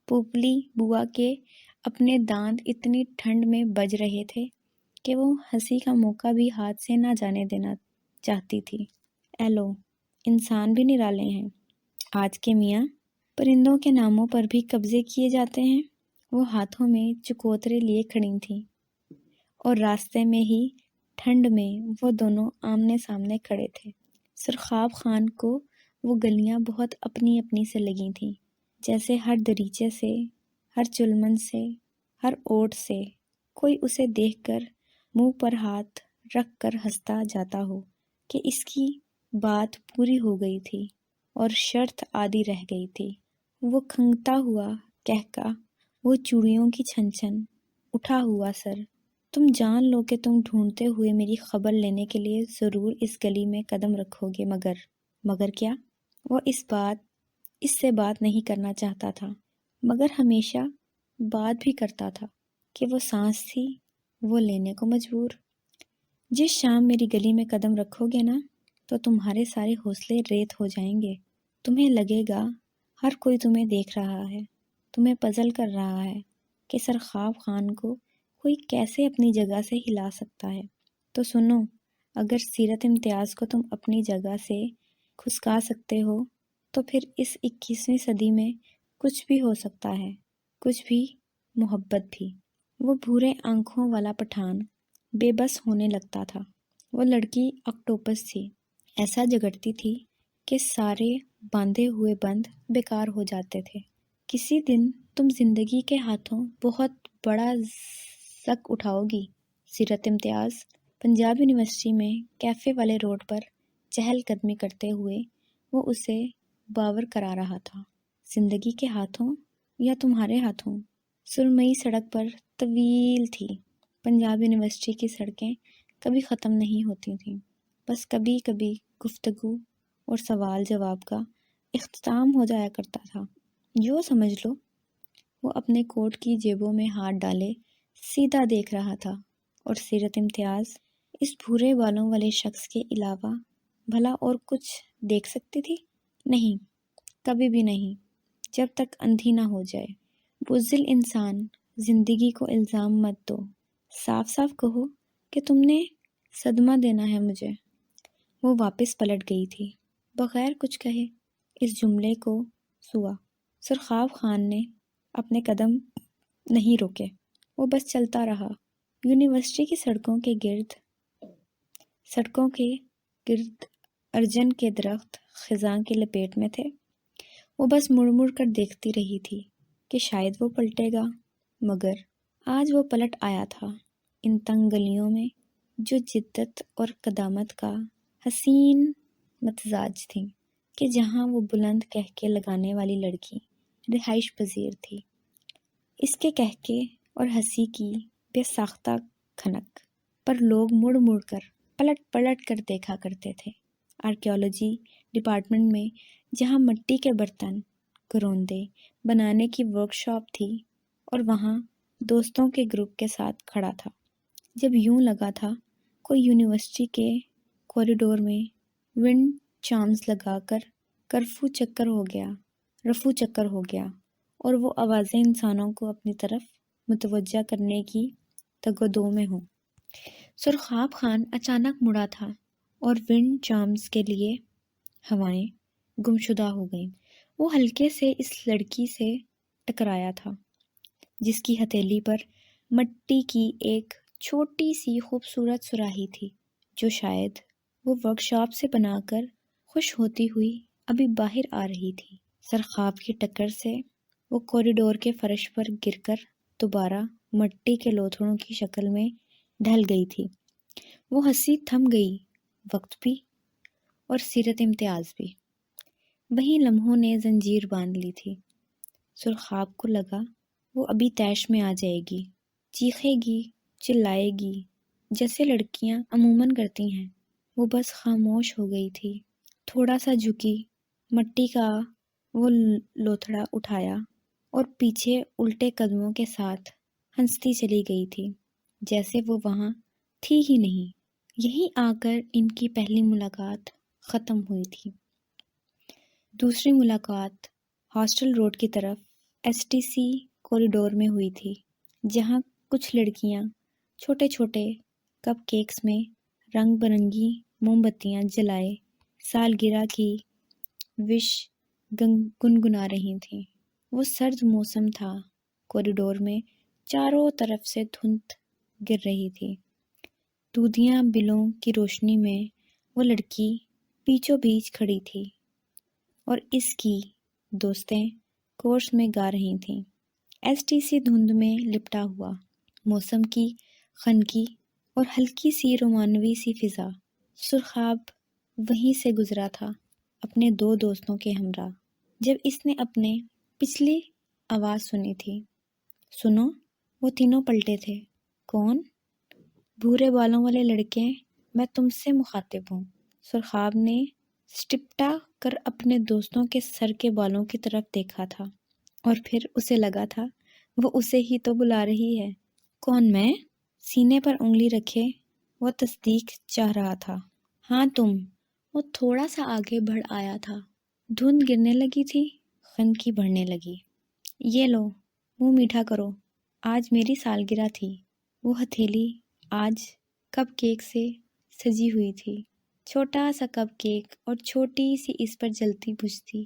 پوپلی بوا کے اپنے دانت اتنی ٹھنڈ میں بج رہے تھے کہ وہ ہنسی کا موقع بھی ہاتھ سے نہ جانے دینا چاہتی تھی۔ اے لو، انسان بھی نرالے ہیں، آج کے میاں پرندوں کے ناموں پر بھی قبضے کیے جاتے ہیں۔ وہ ہاتھوں میں چکوترے لیے کھڑی تھیں اور راستے میں ہی ٹھنڈ میں وہ دونوں آمنے سامنے کھڑے تھے۔ سرخاب خان کو وہ گلیاں بہت اپنی اپنی سے لگی تھیں، جیسے ہر دریچے سے، ہر چلمن سے، ہر اوٹ سے کوئی اسے دیکھ کر منہ پر ہاتھ رکھ کر ہنستا جاتا ہو کہ اس کی بات پوری ہو گئی تھی اور شرط آدھی رہ گئی تھی۔ وہ کھنگتا ہوا کہکا، وہ چوڑیوں کی چھن چھن، اٹھا ہوا سر، تم جان لو کہ تم ڈھونڈتے ہوئے میری خبر لینے کے لیے ضرور اس گلی میں قدم رکھو گے، مگر کیا؟ وہ اس سے بات نہیں کرنا چاہتا تھا، مگر ہمیشہ بات بھی کرتا تھا کہ وہ سانس تھی وہ لینے کو مجبور۔ جس شام میری گلی میں قدم رکھو گے نا تو تمہارے سارے حوصلے ریت ہو جائیں گے۔ تمہیں لگے گا ہر کوئی تمہیں دیکھ رہا ہے، تمہیں پزل کر رہا ہے کہ سرخاب خان کو کوئی کیسے اپنی جگہ سے ہلا سکتا ہے۔ تو سنو، اگر سیرت امتیاز کو تم اپنی جگہ سے کھسکا سکتے ہو تو پھر اس 21ویں صدی میں کچھ بھی ہو سکتا ہے، کچھ بھی، محبت بھی۔ وہ بھورے آنکھوں والا پٹھان بے بس ہونے لگتا تھا۔ وہ لڑکی آکٹوپس تھی، ایسا جگڑتی تھی کہ سارے باندھے ہوئے بند بیکار ہو جاتے تھے۔ کسی دن تم زندگی کے ہاتھوں بہت بڑا زک اٹھاؤ گی سیرت امتیاز۔ پنجاب یونیورسٹی میں کیفے والے روڈ پر چہل قدمی کرتے ہوئے وہ اسے باور کرا رہا تھا۔ زندگی کے ہاتھوں یا تمہارے ہاتھوں؟ سرمئی سڑک پر طویل تھی۔ پنجاب یونیورسٹی کی سڑکیں کبھی ختم نہیں ہوتی تھیں، بس کبھی کبھی گفتگو اور سوال جواب کا اختتام ہو جایا کرتا تھا۔ جو سمجھ لو۔ وہ اپنے کوٹ کی جیبوں میں ہاتھ ڈالے سیدھا دیکھ رہا تھا، اور سیرت امتیاز اس بھورے بالوں والے شخص کے علاوہ بھلا اور کچھ دیکھ سکتی تھی؟ نہیں، کبھی بھی نہیں، جب تک اندھی نہ ہو جائے۔ بزدل انسان، زندگی کو الزام مت دو، صاف صاف کہو کہ تم نے صدمہ دینا ہے مجھے۔ وہ واپس پلٹ گئی تھی بغیر کچھ کہے۔ اس جملے کو سوا سرخاب خان نے اپنے قدم نہیں روکے، وہ بس چلتا رہا۔ یونیورسٹی کی سڑکوں کے گرد ارجن کے درخت خزاں کی لپیٹ میں تھے۔ وہ بس مڑ مڑ کر دیکھتی رہی تھی کہ شاید وہ پلٹے گا، مگر آج وہ پلٹ آیا تھا۔ ان تنگ گلیوں میں جو جدت اور قدامت کا حسین متزاج تھیں کہ جہاں وہ بلند کہکے لگانے والی لڑکی رہائش پذیر تھی، اس کے کہکے اور ہنسی کی بے ساختہ کھنک پر لوگ مڑ مڑ کر پلٹ پلٹ کر دیکھا کرتے تھے۔ آرکیالوجی ڈپارٹمنٹ میں جہاں مٹی کے برتن گروندے بنانے کی ورکشاپ تھی، اور وہاں دوستوں کے گروپ کے ساتھ کھڑا تھا، جب یوں لگا تھا کوئی یونیورسٹی کے کوریڈور میں ونڈ چارمز لگا کر رفو چکر ہو گیا اور وہ آوازیں انسانوں کو اپنی طرف متوجہ کرنے کی تگودو میں ہوں۔ سرخاب خان اچانک مڑا تھا اور ونڈ چارمز کے لیے ہوائیں گمشدہ ہو گئیں۔ وہ ہلکے سے اس لڑکی سے ٹکرایا تھا جس کی ہتھیلی پر مٹی کی ایک چھوٹی سی خوبصورت سراہی تھی، جو شاید وہ ورکشاپ سے بنا کر خوش ہوتی ہوئی ابھی باہر آ رہی تھی۔ سرخاب کی ٹکر سے وہ کوریڈور کے فرش پر گر کر دوبارہ مٹی کے لوتھڑوں کی شکل میں ڈھل گئی تھی۔ وہ ہنسی تھم گئی، وقت بھی اور سیرت امتیاز بھی۔ وہیں لمحوں نے زنجیر باندھ لی تھی۔ سرخاب کو لگا وہ ابھی طیش میں آ جائے گی، چیخے گی، چلائے گی، جیسے لڑکیاں عموماً کرتی ہیں۔ وہ بس خاموش ہو گئی تھی، تھوڑا سا جھکی، مٹی کا وہ لوتھڑا اٹھایا اور پیچھے الٹے قدموں کے ساتھ ہنستی چلی گئی تھی، جیسے وہ وہاں تھی ہی نہیں۔ یہیں آ کر ان کی پہلی ملاقات ختم ہوئی تھی۔ دوسری ملاقات ہاسٹل روڈ کی طرف ایس ٹی سی کوریڈور میں ہوئی تھی، جہاں کچھ لڑکیاں چھوٹے چھوٹے کپ کیکس میں رنگ برنگی موم بتیاں جلائے سالگرہ کی وش گنگنا رہی تھیں۔ وہ سرد موسم تھا، کوریڈور میں چاروں طرف سے دھند گر رہی تھی۔ دودھیاں بلوں کی روشنی میں وہ لڑکی بیچوں بیچ کھڑی تھی اور اس کی دوستیں کورس میں گا رہی تھیں۔ ایس ٹی سی دھند میں لپٹا ہوا، موسم کی خنکی اور ہلکی سی رومانوی سی فضا۔ سرخاب وہیں سے گزرا تھا اپنے دو دوستوں کے ہمراہ۔ جب اس نے اپنے پچھلی آواز سنی تھی، سنو، وہ تینوں پلٹے تھے۔ کون؟ بھورے بالوں والے لڑکے، میں تم سے مخاطب ہوں۔ سرخاب نے سٹپٹا کر اپنے دوستوں کے سر کے بالوں کی طرف دیکھا تھا اور پھر اسے لگا تھا وہ اسے ہی تو بلا رہی ہے۔ کون؟ میں؟ سینے پر انگلی رکھے وہ تصدیق چاہ رہا تھا۔ ہاں تم۔ وہ تھوڑا سا آگے بڑھ آیا تھا۔ دھند گرنے لگی تھی، خنکی بڑھنے لگی۔ یہ لو، منہ میٹھا کرو، آج میری سالگرہ تھی۔ وہ ہتھیلی آج کپ کیک سے سجی ہوئی تھی، چھوٹا سا کپ کیک اور چھوٹی سی اس پر جلتی بجھتی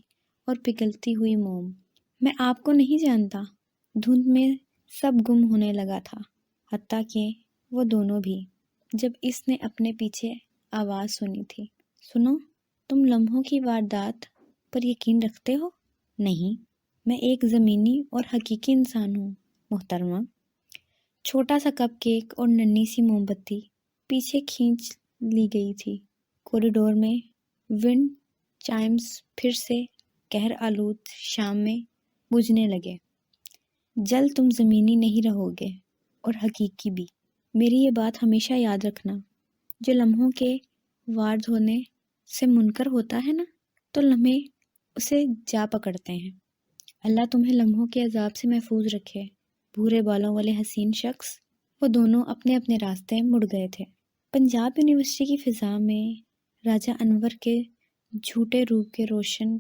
اور پگھلتی ہوئی موم۔ میں آپ کو نہیں جانتا۔ دھند میں سب گم ہونے لگا تھا، حتیٰ کہ وہ دونوں بھی۔ جب اس نے اپنے پیچھے آواز سنی تھی، سنو، تم لمحوں کی واردات پر یقین رکھتے ہو؟ نہیں، میں ایک زمینی اور حقیقی انسان ہوں محترمہ۔ چھوٹا سا کپ کیک اور ننھی سی موم بتی پیچھے کھینچ لی گئی تھی۔ کوریڈور میں ونڈ چائمز پھر سے قہر آلود شام میں بجھنے لگے۔ جلد تم زمینی نہیں رہو گے اور حقیقی بھی۔ میری یہ بات ہمیشہ یاد رکھنا، جو لمحوں کے وارد ہونے سے منکر ہوتا ہے نا، تو لمحے اسے جا پکڑتے ہیں۔ اللہ تمہیں لمحوں کے عذاب سے محفوظ رکھے۔ بھورے بالوں والے حسین شخص، وہ دونوں اپنے اپنے راستے مڑ گئے تھے۔ پنجاب یونیورسٹی کی فضا میں راجہ انور کے جھوٹے روپ کے روشن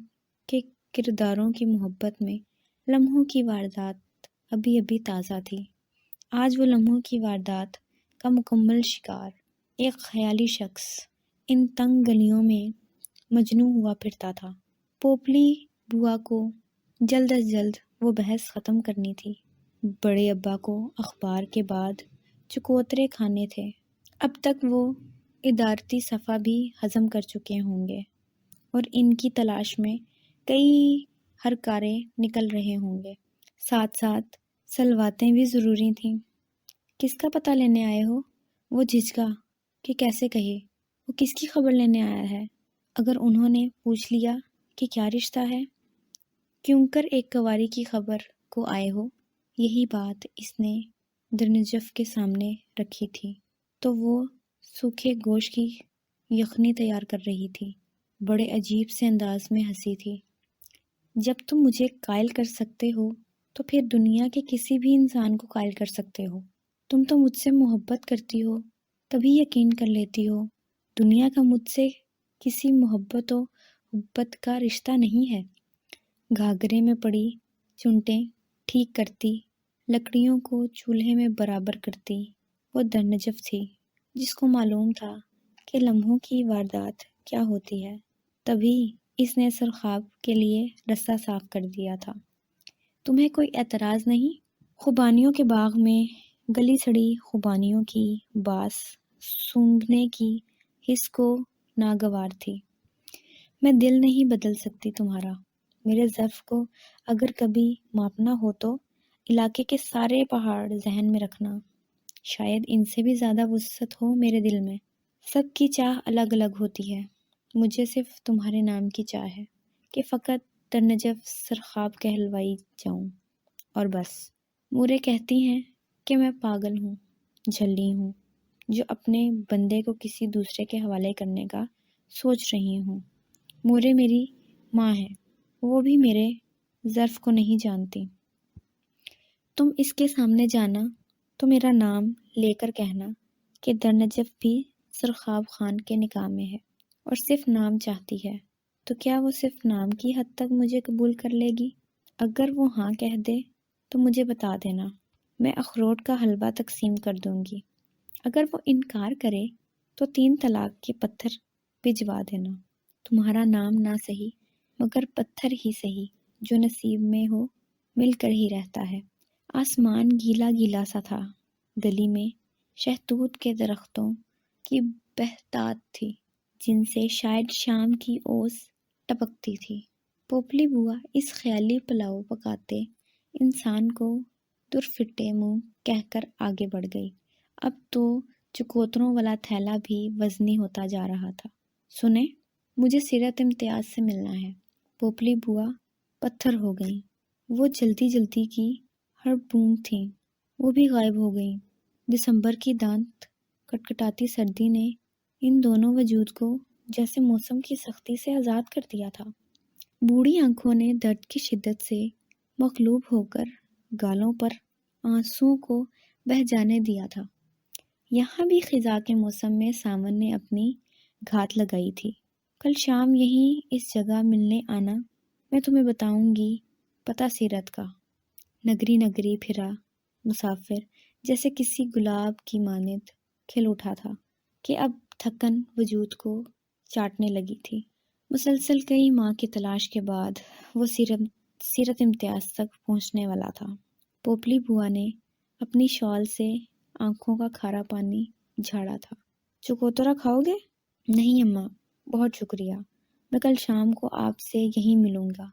کے کرداروں کی محبت میں لمحوں کی واردات ابھی ابھی تازہ تھی۔ آج وہ لمحوں کی واردات کا مکمل شکار، ایک خیالی شخص، ان تنگ گلیوں میں مجنوں ہوا پھرتا تھا۔ پوپلی بوا کو جلد از جلد وہ بحث ختم کرنی تھی۔ بڑے ابا کو اخبار کے بعد چکوترے کھانے تھے۔ اب تک وہ ادارتی صفحہ بھی ہضم کر چکے ہوں گے اور ان کی تلاش میں کئی ہرکارے نکل رہے ہوں گے۔ ساتھ ساتھ سلواتیں بھی ضروری تھیں۔ کس کا پتہ لینے آئے ہو؟ وہ جھجکا کہ کیسے کہے وہ کس کی خبر لینے آیا ہے۔ اگر انہوں نے پوچھ لیا کہ کیا رشتہ ہے، کیوں کر ایک کنواری کی خبر کو آئے ہو، یہی بات اس نے درنجف کے سامنے رکھی تھی تو وہ سوکھے گوشت کی یخنی تیار کر رہی تھی۔ بڑے عجیب سے انداز میں ہنسی تھی۔ جب تم مجھے قائل کر سکتے ہو تو پھر دنیا کے کسی بھی انسان کو قائل کر سکتے ہو۔ تم تو مجھ سے محبت کرتی ہو، تبھی یقین کر لیتی ہو۔ دنیا کا مجھ سے کسی محبت و حبت کا رشتہ نہیں ہے۔ گھاگرے میں پڑی چونٹیں ٹھیک کرتی، لکڑیوں کو چولہے میں برابر کرتی وہ درنجف تھی، جس کو معلوم تھا کہ لمحوں کی واردات کیا ہوتی ہے۔ تبھی اس نے سرخاب کے لیے رستہ صاف کر دیا تھا۔ تمہیں کوئی اعتراض نہیں؟ خوبانیوں کے باغ میں گلی سڑی خوبانیوں کی باس سونگھنے کی حس کو ناگوار تھی۔ میں دل نہیں بدل سکتی تمہارا۔ میرے ظرف کو اگر کبھی ماپنا ہو تو علاقے کے سارے پہاڑ ذہن میں رکھنا، شاید ان سے بھی زیادہ وسعت ہو میرے دل میں۔ سب کی چاہ الگ الگ ہوتی ہے، مجھے صرف تمہارے نام کی چاہ ہے کہ فقط درنجف سرخاب کہلوائی جاؤں، اور بس۔ مورے کہتی ہیں کہ میں پاگل ہوں، جھلی ہوں، جو اپنے بندے کو کسی دوسرے کے حوالے کرنے کا سوچ رہی ہوں۔ مورے میری ماں ہے، وہ بھی میرے ظرف کو نہیں جانتی۔ تم اس کے سامنے جانا تو میرا نام لے کر کہنا کہ درنجف بھی سرخاب خان کے نکاح میں ہے اور صرف نام چاہتی ہے، تو کیا وہ صرف نام کی حد تک مجھے قبول کر لے گی؟ اگر وہ ہاں کہہ دے تو مجھے بتا دینا، میں اخروٹ کا حلوہ تقسیم کر دوں گی۔ اگر وہ انکار کرے تو 3 طلاق کے پتھر بھجوا دینا۔ تمہارا نام نہ صحیح مگر پتھر ہی سہی جو نصیب میں ہو مل کر ہی رہتا ہے۔ آسمان گیلا گیلا سا تھا، گلی میں شہتوت کے درختوں کی بہتات تھی جن سے شاید شام کی اوس ٹپکتی تھی۔ پوپلی بوا اس خیالی پلاؤ پکاتے انسان کو درفٹے منہ کہہ کر آگے بڑھ گئی۔ اب تو چکوتروں والا تھیلا بھی وزنی ہوتا جا رہا تھا۔ سنیں، مجھے سیرت امتیاز سے ملنا ہے۔ پوپلی بوا پتھر ہو گئیں۔ وہ جلدی جلدی کی ہر بوند تھیں، وہ بھی غائب ہو گئیں۔ دسمبر کی دانت کٹکٹاتی سردی نے ان دونوں وجود کو جیسے موسم کی سختی سے آزاد کر دیا تھا۔ بوڑھی آنکھوں نے درد کی شدت سے مغلوب ہو کر گالوں پر آنسوؤں کو بہہ جانے دیا تھا۔ یہاں بھی خزاں کے موسم میں ساون نے اپنی گھات لگائی تھی۔ کل شام یہیں اس جگہ ملنے آنا، میں تمہیں بتاؤں گی پتہ سیرت کا۔ نگری نگری پھرا مسافر جیسے کسی گلاب کی مانند کھل اٹھا تھا کہ اب تھکن وجود کو چاٹنے لگی تھی۔ مسلسل کئی ماہ کی تلاش کے بعد وہ سیرت امتیاز تک پہنچنے والا تھا۔ پوپلی بوا نے اپنی شال سے آنکھوں کا کھارا پانی جھاڑا تھا۔ چکوترا کھاؤ گے؟ نہیں اماں، بہت شکریہ، میں کل شام کو آپ سے یہیں ملوں گا۔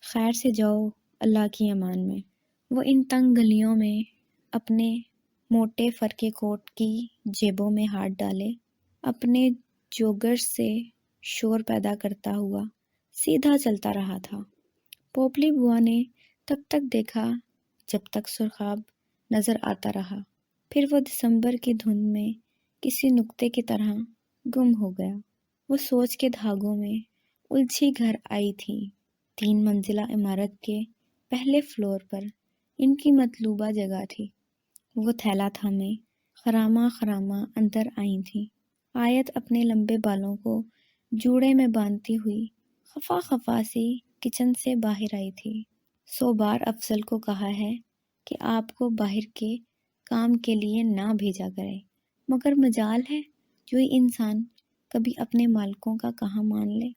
خیر سے جاؤ، اللہ کی امان میں۔ وہ ان تنگ گلیوں میں اپنے موٹے فر کے کوٹ کی جیبوں میں ہاتھ ڈالے اپنے جوگر سے شور پیدا کرتا ہوا سیدھا چلتا رہا تھا۔ پوپلی بوا نے تب تک دیکھا جب تک سرخاب نظر آتا رہا، پھر وہ دسمبر کی دھند میں کسی نقطے کی طرح گم ہو گیا۔ وہ سوچ کے دھاگوں میں الجھی گھر آئی تھی۔ 3 منزلہ عمارت کے پہلے فلور پر ان کی مطلوبہ جگہ تھی۔ وہ تھیلا تھامے خراما خراما اندر آئی تھی۔ آیت اپنے لمبے بالوں کو جوڑے میں باندھتی ہوئی خفا خفا سی کچن سے باہر آئی تھی۔ 100 بار افضل کو کہا ہے کہ آپ کو باہر کے کام کے لیے نہ بھیجا کرے، مگر مجال ہے جو ہی انسان کبھی اپنے مالکوں کا کہاں مان لے۔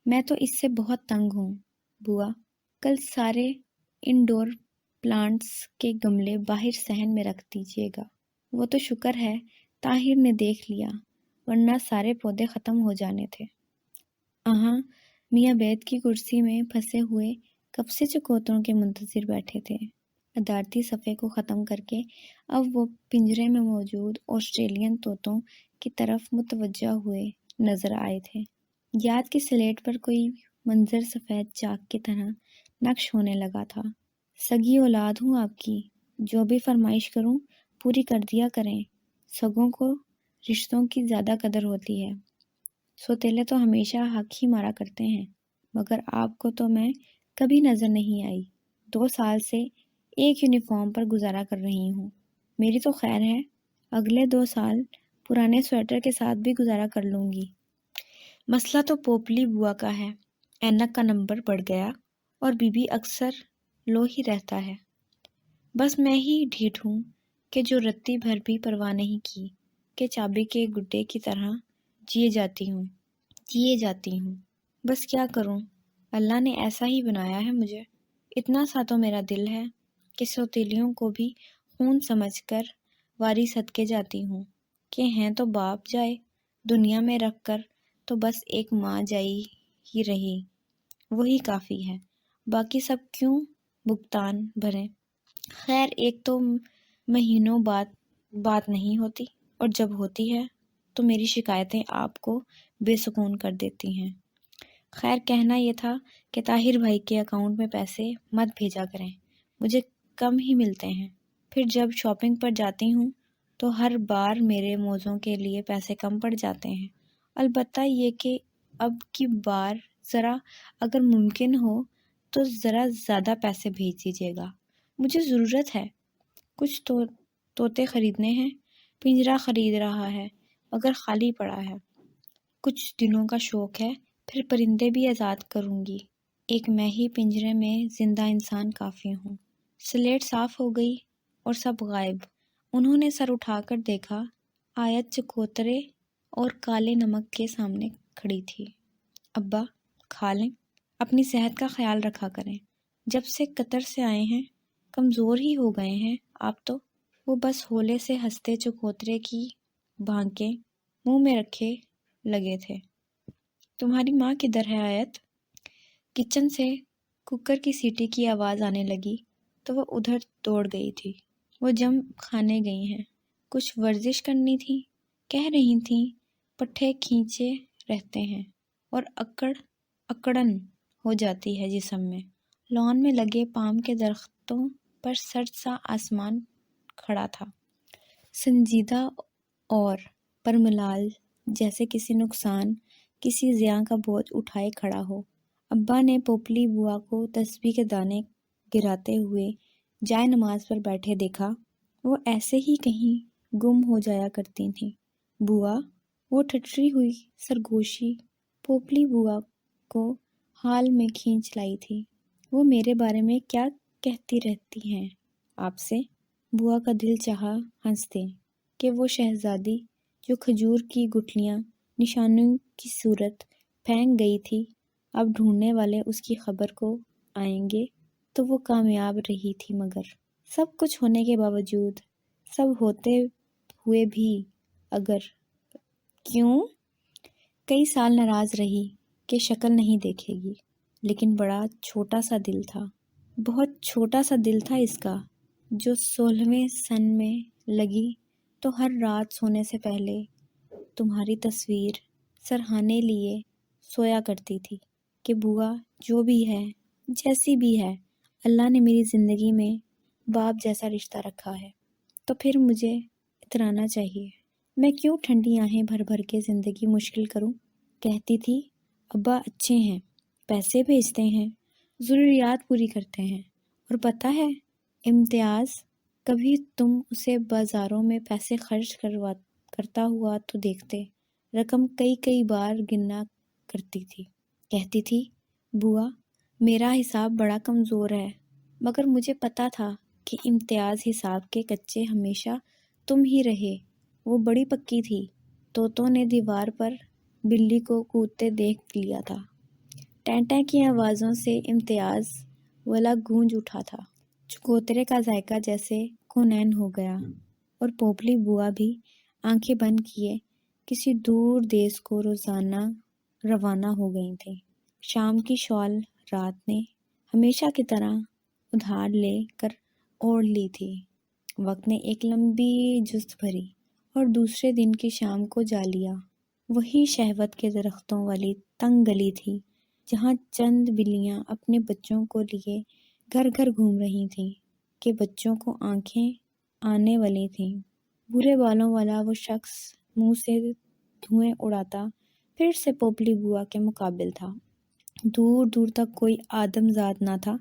میں تو اس سے بہت تنگ ہوں بوا، کل سارے انڈور پلانٹس کے گملے باہر صحن میں رکھ دیجیے گا۔ وہ تو شکر ہے طاہر نے دیکھ لیا، ورنہ سارے پودے ختم ہو جانے تھے۔ اہاں میاں بیت کی کرسی میں پھنسے ہوئے کب سے چکوتروں کے منتظر بیٹھے تھے۔ ادارتی صفحے کو ختم کر کے اب وہ پنجرے میں موجود آسٹریلین طوطوں کی طرف متوجہ ہوئے نظر آئے تھے۔ یاد کی سلیٹ پر کوئی منظر سفید چاک کی طرح نقش ہونے لگا تھا۔ سگی اولاد ہوں آپ کی، جو بھی فرمائش کروں پوری کر دیا کریں۔ سگوں کو رشتوں کی زیادہ قدر ہوتی ہے۔ سوتیلے تو ہمیشہ حق ہی مارا کرتے ہیں، مگر آپ کو تو میں کبھی نظر نہیں آئی۔ 2 سال سے ایک یونیفارم پر گزارا کر رہی ہوں۔ میری تو خیر ہے، اگلے 2 سال پرانے سویٹر کے ساتھ بھی گزارا کر لوں گی۔ مسئلہ تو پوپلی بوا کا ہے، اینک کا نمبر بڑھ گیا اور بی بی اکثر لو ہی رہتا ہے۔ بس میں ہی ڈھیٹ ہوں کہ جو رتی بھر بھی پرواہ نہیں کی کہ چابی کے گڈے کی طرح جیے جاتی ہوں۔ بس کیا کروں، اللہ نے ایسا ہی بنایا ہے مجھے۔ اتنا سا تو میرا دل ہے کہ سوتیلیوں کو بھی خون سمجھ کر واری صدقے جاتی ہوں کہ ہیں تو باپ جائے دنیا میں رکھ کر تو بس ایک ماں جائی ہی رہی، وہی کافی ہے، باقی سب کیوں بھگتان بھریں۔ خیر ایک تو مہینوں بات نہیں ہوتی، اور جب ہوتی ہے تو میری شکایتیں آپ کو بے سکون کر دیتی ہیں۔ خیر کہنا یہ تھا کہ طاہر بھائی کے اکاؤنٹ میں پیسے مت بھیجا کریں، مجھے کم ہی ملتے ہیں۔ پھر جب شاپنگ پر جاتی ہوں تو ہر بار میرے موزوں کے لیے پیسے کم پڑ جاتے ہیں۔ البتہ یہ کہ اب کی بار ذرا اگر ممکن ہو تو ذرا زیادہ پیسے بھیج دیجیے گا، مجھے ضرورت ہے۔ کچھ طوطے خریدنے ہیں، پنجرا خرید رہا ہے مگر خالی پڑا ہے۔ کچھ دنوں کا شوق ہے، پھر پرندے بھی آزاد کروں گی، ایک میں ہی پنجرے میں زندہ انسان کافی ہوں۔ سلیٹ صاف ہو گئی اور سب غائب۔ انہوں نے سر اٹھا کر دیکھا، آیت چکوترے اور کالے نمک کے سامنے کھڑی تھی۔ ابا کھا لیں؟ اپنی صحت کا خیال رکھا کریں۔ جب سے قطر سے آئے ہیں کمزور ہی ہو گئے ہیں آپ تو۔ وہ بس ہولے سے ہنستے چکوترے کی بھانکیں منہ میں رکھے لگے تھے۔ تمہاری ماں کدھر ہے آیت؟ کچن سے کوکر کی سیٹی کی آواز آنے لگی تو وہ ادھر دوڑ گئی تھی۔ وہ جم کھانے گئی ہیں، کچھ ورزش کرنی تھی، کہہ رہی تھیں پٹھے کھینچے رہتے ہیں اور اکڑن ہو جاتی ہے جسم میں۔ لان میں لگے پام کے درختوں پر سرد سا آسمان کھڑا تھا، سنجیدہ اور پرملال، جیسے کسی نقصان، کسی زیاں کا بوجھ اٹھائے کھڑا ہو۔ ابا نے پوپلی بوا کو تسبیح کے دانے گراتے ہوئے جائے نماز پر بیٹھے دیکھا۔ وہ ایسے ہی کہیں گم ہو جایا کرتی تھیں۔ بوا، وہ ٹھٹری ہوئی سرگوشی پوپلی بوا کو حال میں کھینچ لائی تھی۔ وہ میرے بارے میں کیا کہتی رہتی ہیں آپ سے؟ بوا کا دل چاہا ہنس دے کہ وہ شہزادی جو کھجور کی گٹھلیاں نشانوں کی صورت پھینک گئی تھی، اب ڈھونڈنے والے اس کی خبر کو آئیں گے تو وہ کامیاب رہی تھی۔ مگر سب کچھ ہونے کے باوجود، سب ہوتے ہوئے بھی اگر کیوں کئی سال ناراض رہی کہ شکل نہیں دیکھے گی، لیکن بڑا چھوٹا سا دل تھا، بہت چھوٹا سا دل تھا اس کا، جو 16ویں سن میں لگی تو ہر رات سونے سے پہلے تمہاری تصویر سرہانے لیے سویا کرتی تھی کہ بوا جو بھی ہے، جیسی بھی ہے، اللہ نے میری زندگی میں باپ جیسا رشتہ رکھا ہے، تو پھر مجھے اترانا چاہیے۔ میں کیوں ٹھنڈی آہیں بھر بھر کے زندگی مشکل کروں؟ کہتی تھی ابا اچھے ہیں، پیسے بھیجتے ہیں، ضروریات پوری کرتے ہیں، اور پتہ ہے امتیاز، کبھی تم اسے بازاروں میں پیسے خرچ کرتا ہوا تو دیکھتے، رقم کئی بار گننا کرتی تھی۔ کہتی تھی بوا میرا حساب بڑا کمزور ہے، مگر مجھے پتا تھا کہ امتیاز حساب کے کچے ہمیشہ تم ہی رہے۔ وہ بڑی پکی تھی، طوطوں نے دیوار پر بلی کو کودتے دیکھ لیا تھا۔ ٹیں کی آوازوں سے امتیاز والا گونج اٹھا تھا۔ چکوترے کا ذائقہ جیسے کونین ہو گیا، اور پوپلی بوا بھی آنکھیں بند کیے کسی دور دیس کو روانہ ہو گئی تھیں۔ شام کی شال رات نے ہمیشہ کی طرح ادھار لے کر اوڑھ لی تھی۔ وقت نے ایک لمبی جست بھری اور دوسرے دن کی شام کو جا لیا۔ وہی شہوت کے درختوں والی تنگ گلی تھی جہاں چند بلیاں اپنے بچوں کو لیے گھر گھر گھوم رہی تھیں کہ بچوں کو آنکھیں آنے والی تھیں۔ بھورے بالوں والا وہ شخص منہ سے دھوئیں اڑاتا پھر سے پوپلی بوا کے مقابل تھا۔ دور دور تک کوئی آدم زاد نہ تھا۔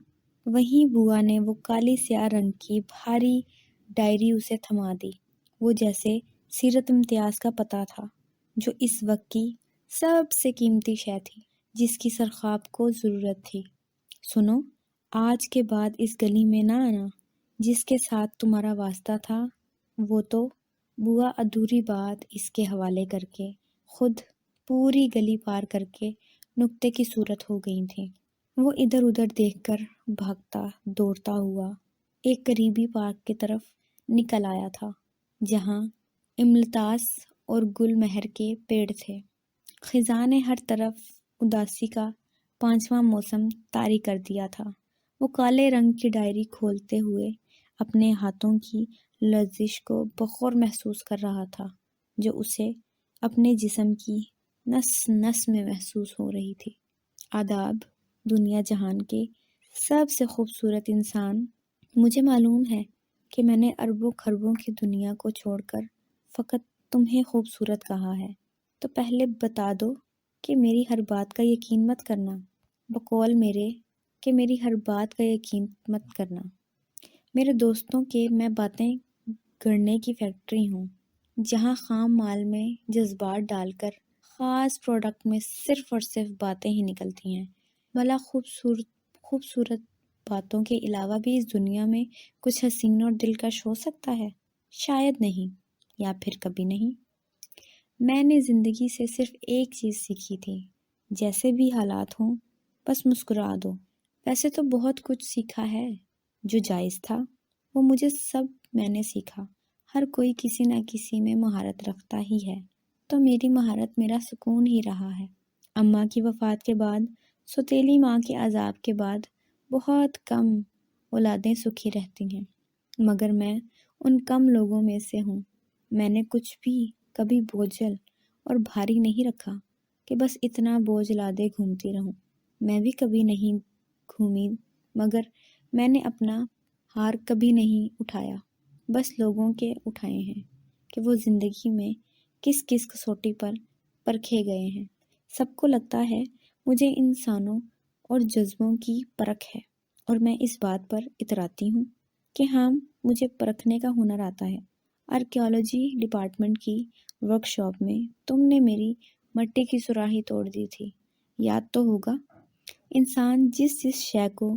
وہیں بوا نے وہ کالی سیاہ رنگ کی بھاری ڈائری اسے تھما دی۔ وہ جیسے سیرت امتیاز کا پتہ تھا، جو اس وقت کی سب سے قیمتی شے تھی، جس کی سرخاب کو ضرورت تھی۔ سنو، آج کے بعد اس گلی میں نہ آنا، جس کے ساتھ تمہارا واسطہ تھا وہ تو۔ بوا ادھوری بات اس کے حوالے کر کے خود پوری گلی پار کر کے نقطے کی صورت ہو گئی تھی۔ وہ ادھر ادھر دیکھ کر بھاگتا دوڑتا ہوا ایک قریبی پارک کی طرف نکل آیا تھا، جہاں املتاس اور گل مہر کے پیڑ تھے۔ خزاں نے ہر طرف اداسی کا 5واں موسم طاری کر دیا تھا۔ وہ کالے رنگ کی ڈائری کھولتے ہوئے اپنے ہاتھوں کی لرزش کو بغور محسوس کر رہا تھا، جو اسے اپنے جسم کی نس نس میں محسوس ہو رہی تھی۔ آداب دنیا جہان کے سب سے خوبصورت انسان، مجھے معلوم ہے کہ میں نے اربوں خربوں کی دنیا کو چھوڑ کر فقط تمہیں خوبصورت کہا ہے، تو پہلے بتا دو کہ میری ہر بات کا یقین مت کرنا۔ بقول میرے کہ میری ہر بات کا یقین مت کرنا۔ میرے دوستوں کے میں باتیں گڑنے کی فیکٹری ہوں، جہاں خام مال میں جذبات ڈال کر خاص پروڈکٹ میں صرف اور صرف باتیں ہی نکلتی ہیں۔ بھلا خوبصورت باتوں کے علاوہ بھی اس دنیا میں کچھ حسین اور دلکش ہو سکتا ہے؟ شاید نہیں، یا پھر کبھی نہیں۔ میں نے زندگی سے صرف ایک چیز سیکھی تھی، جیسے بھی حالات ہوں بس مسکرا دو۔ ویسے تو بہت کچھ سیکھا ہے، جو جائز تھا وہ مجھے سب میں نے سیکھا۔ ہر کوئی کسی نہ کسی میں مہارت رکھتا ہی ہے، تو میری مہارت میرا سکون ہی رہا ہے۔ اماں کی وفات کے بعد، سوتیلی ماں کے عذاب کے بعد بہت کم اولادیں سکھی رہتی ہیں، مگر میں ان کم لوگوں میں سے ہوں۔ میں نے کچھ بھی کبھی بوجھل اور بھاری نہیں رکھا کہ بس اتنا بوجھ لادے گھومتی رہوں۔ میں بھی کبھی نہیں گھومی، مگر میں نے اپنا ہار کبھی نہیں اٹھایا، بس لوگوں کے اٹھائے ہیں کہ وہ زندگی میں کس کس کسوٹی پر پرکھے گئے ہیں۔ سب کو لگتا ہے مجھے انسانوں اور جذبوں کی پرکھ ہے، اور میں اس بات پر اتراتی ہوں کہ ہاں، مجھے پرکھنے کا ہنر آتا ہے۔ آرکیالوجی ڈپارٹمنٹ کی ورکشاپ میں تم نے میری مٹی کی سراہی توڑ دی تھی، یاد تو ہوگا؟ انسان جس شے کو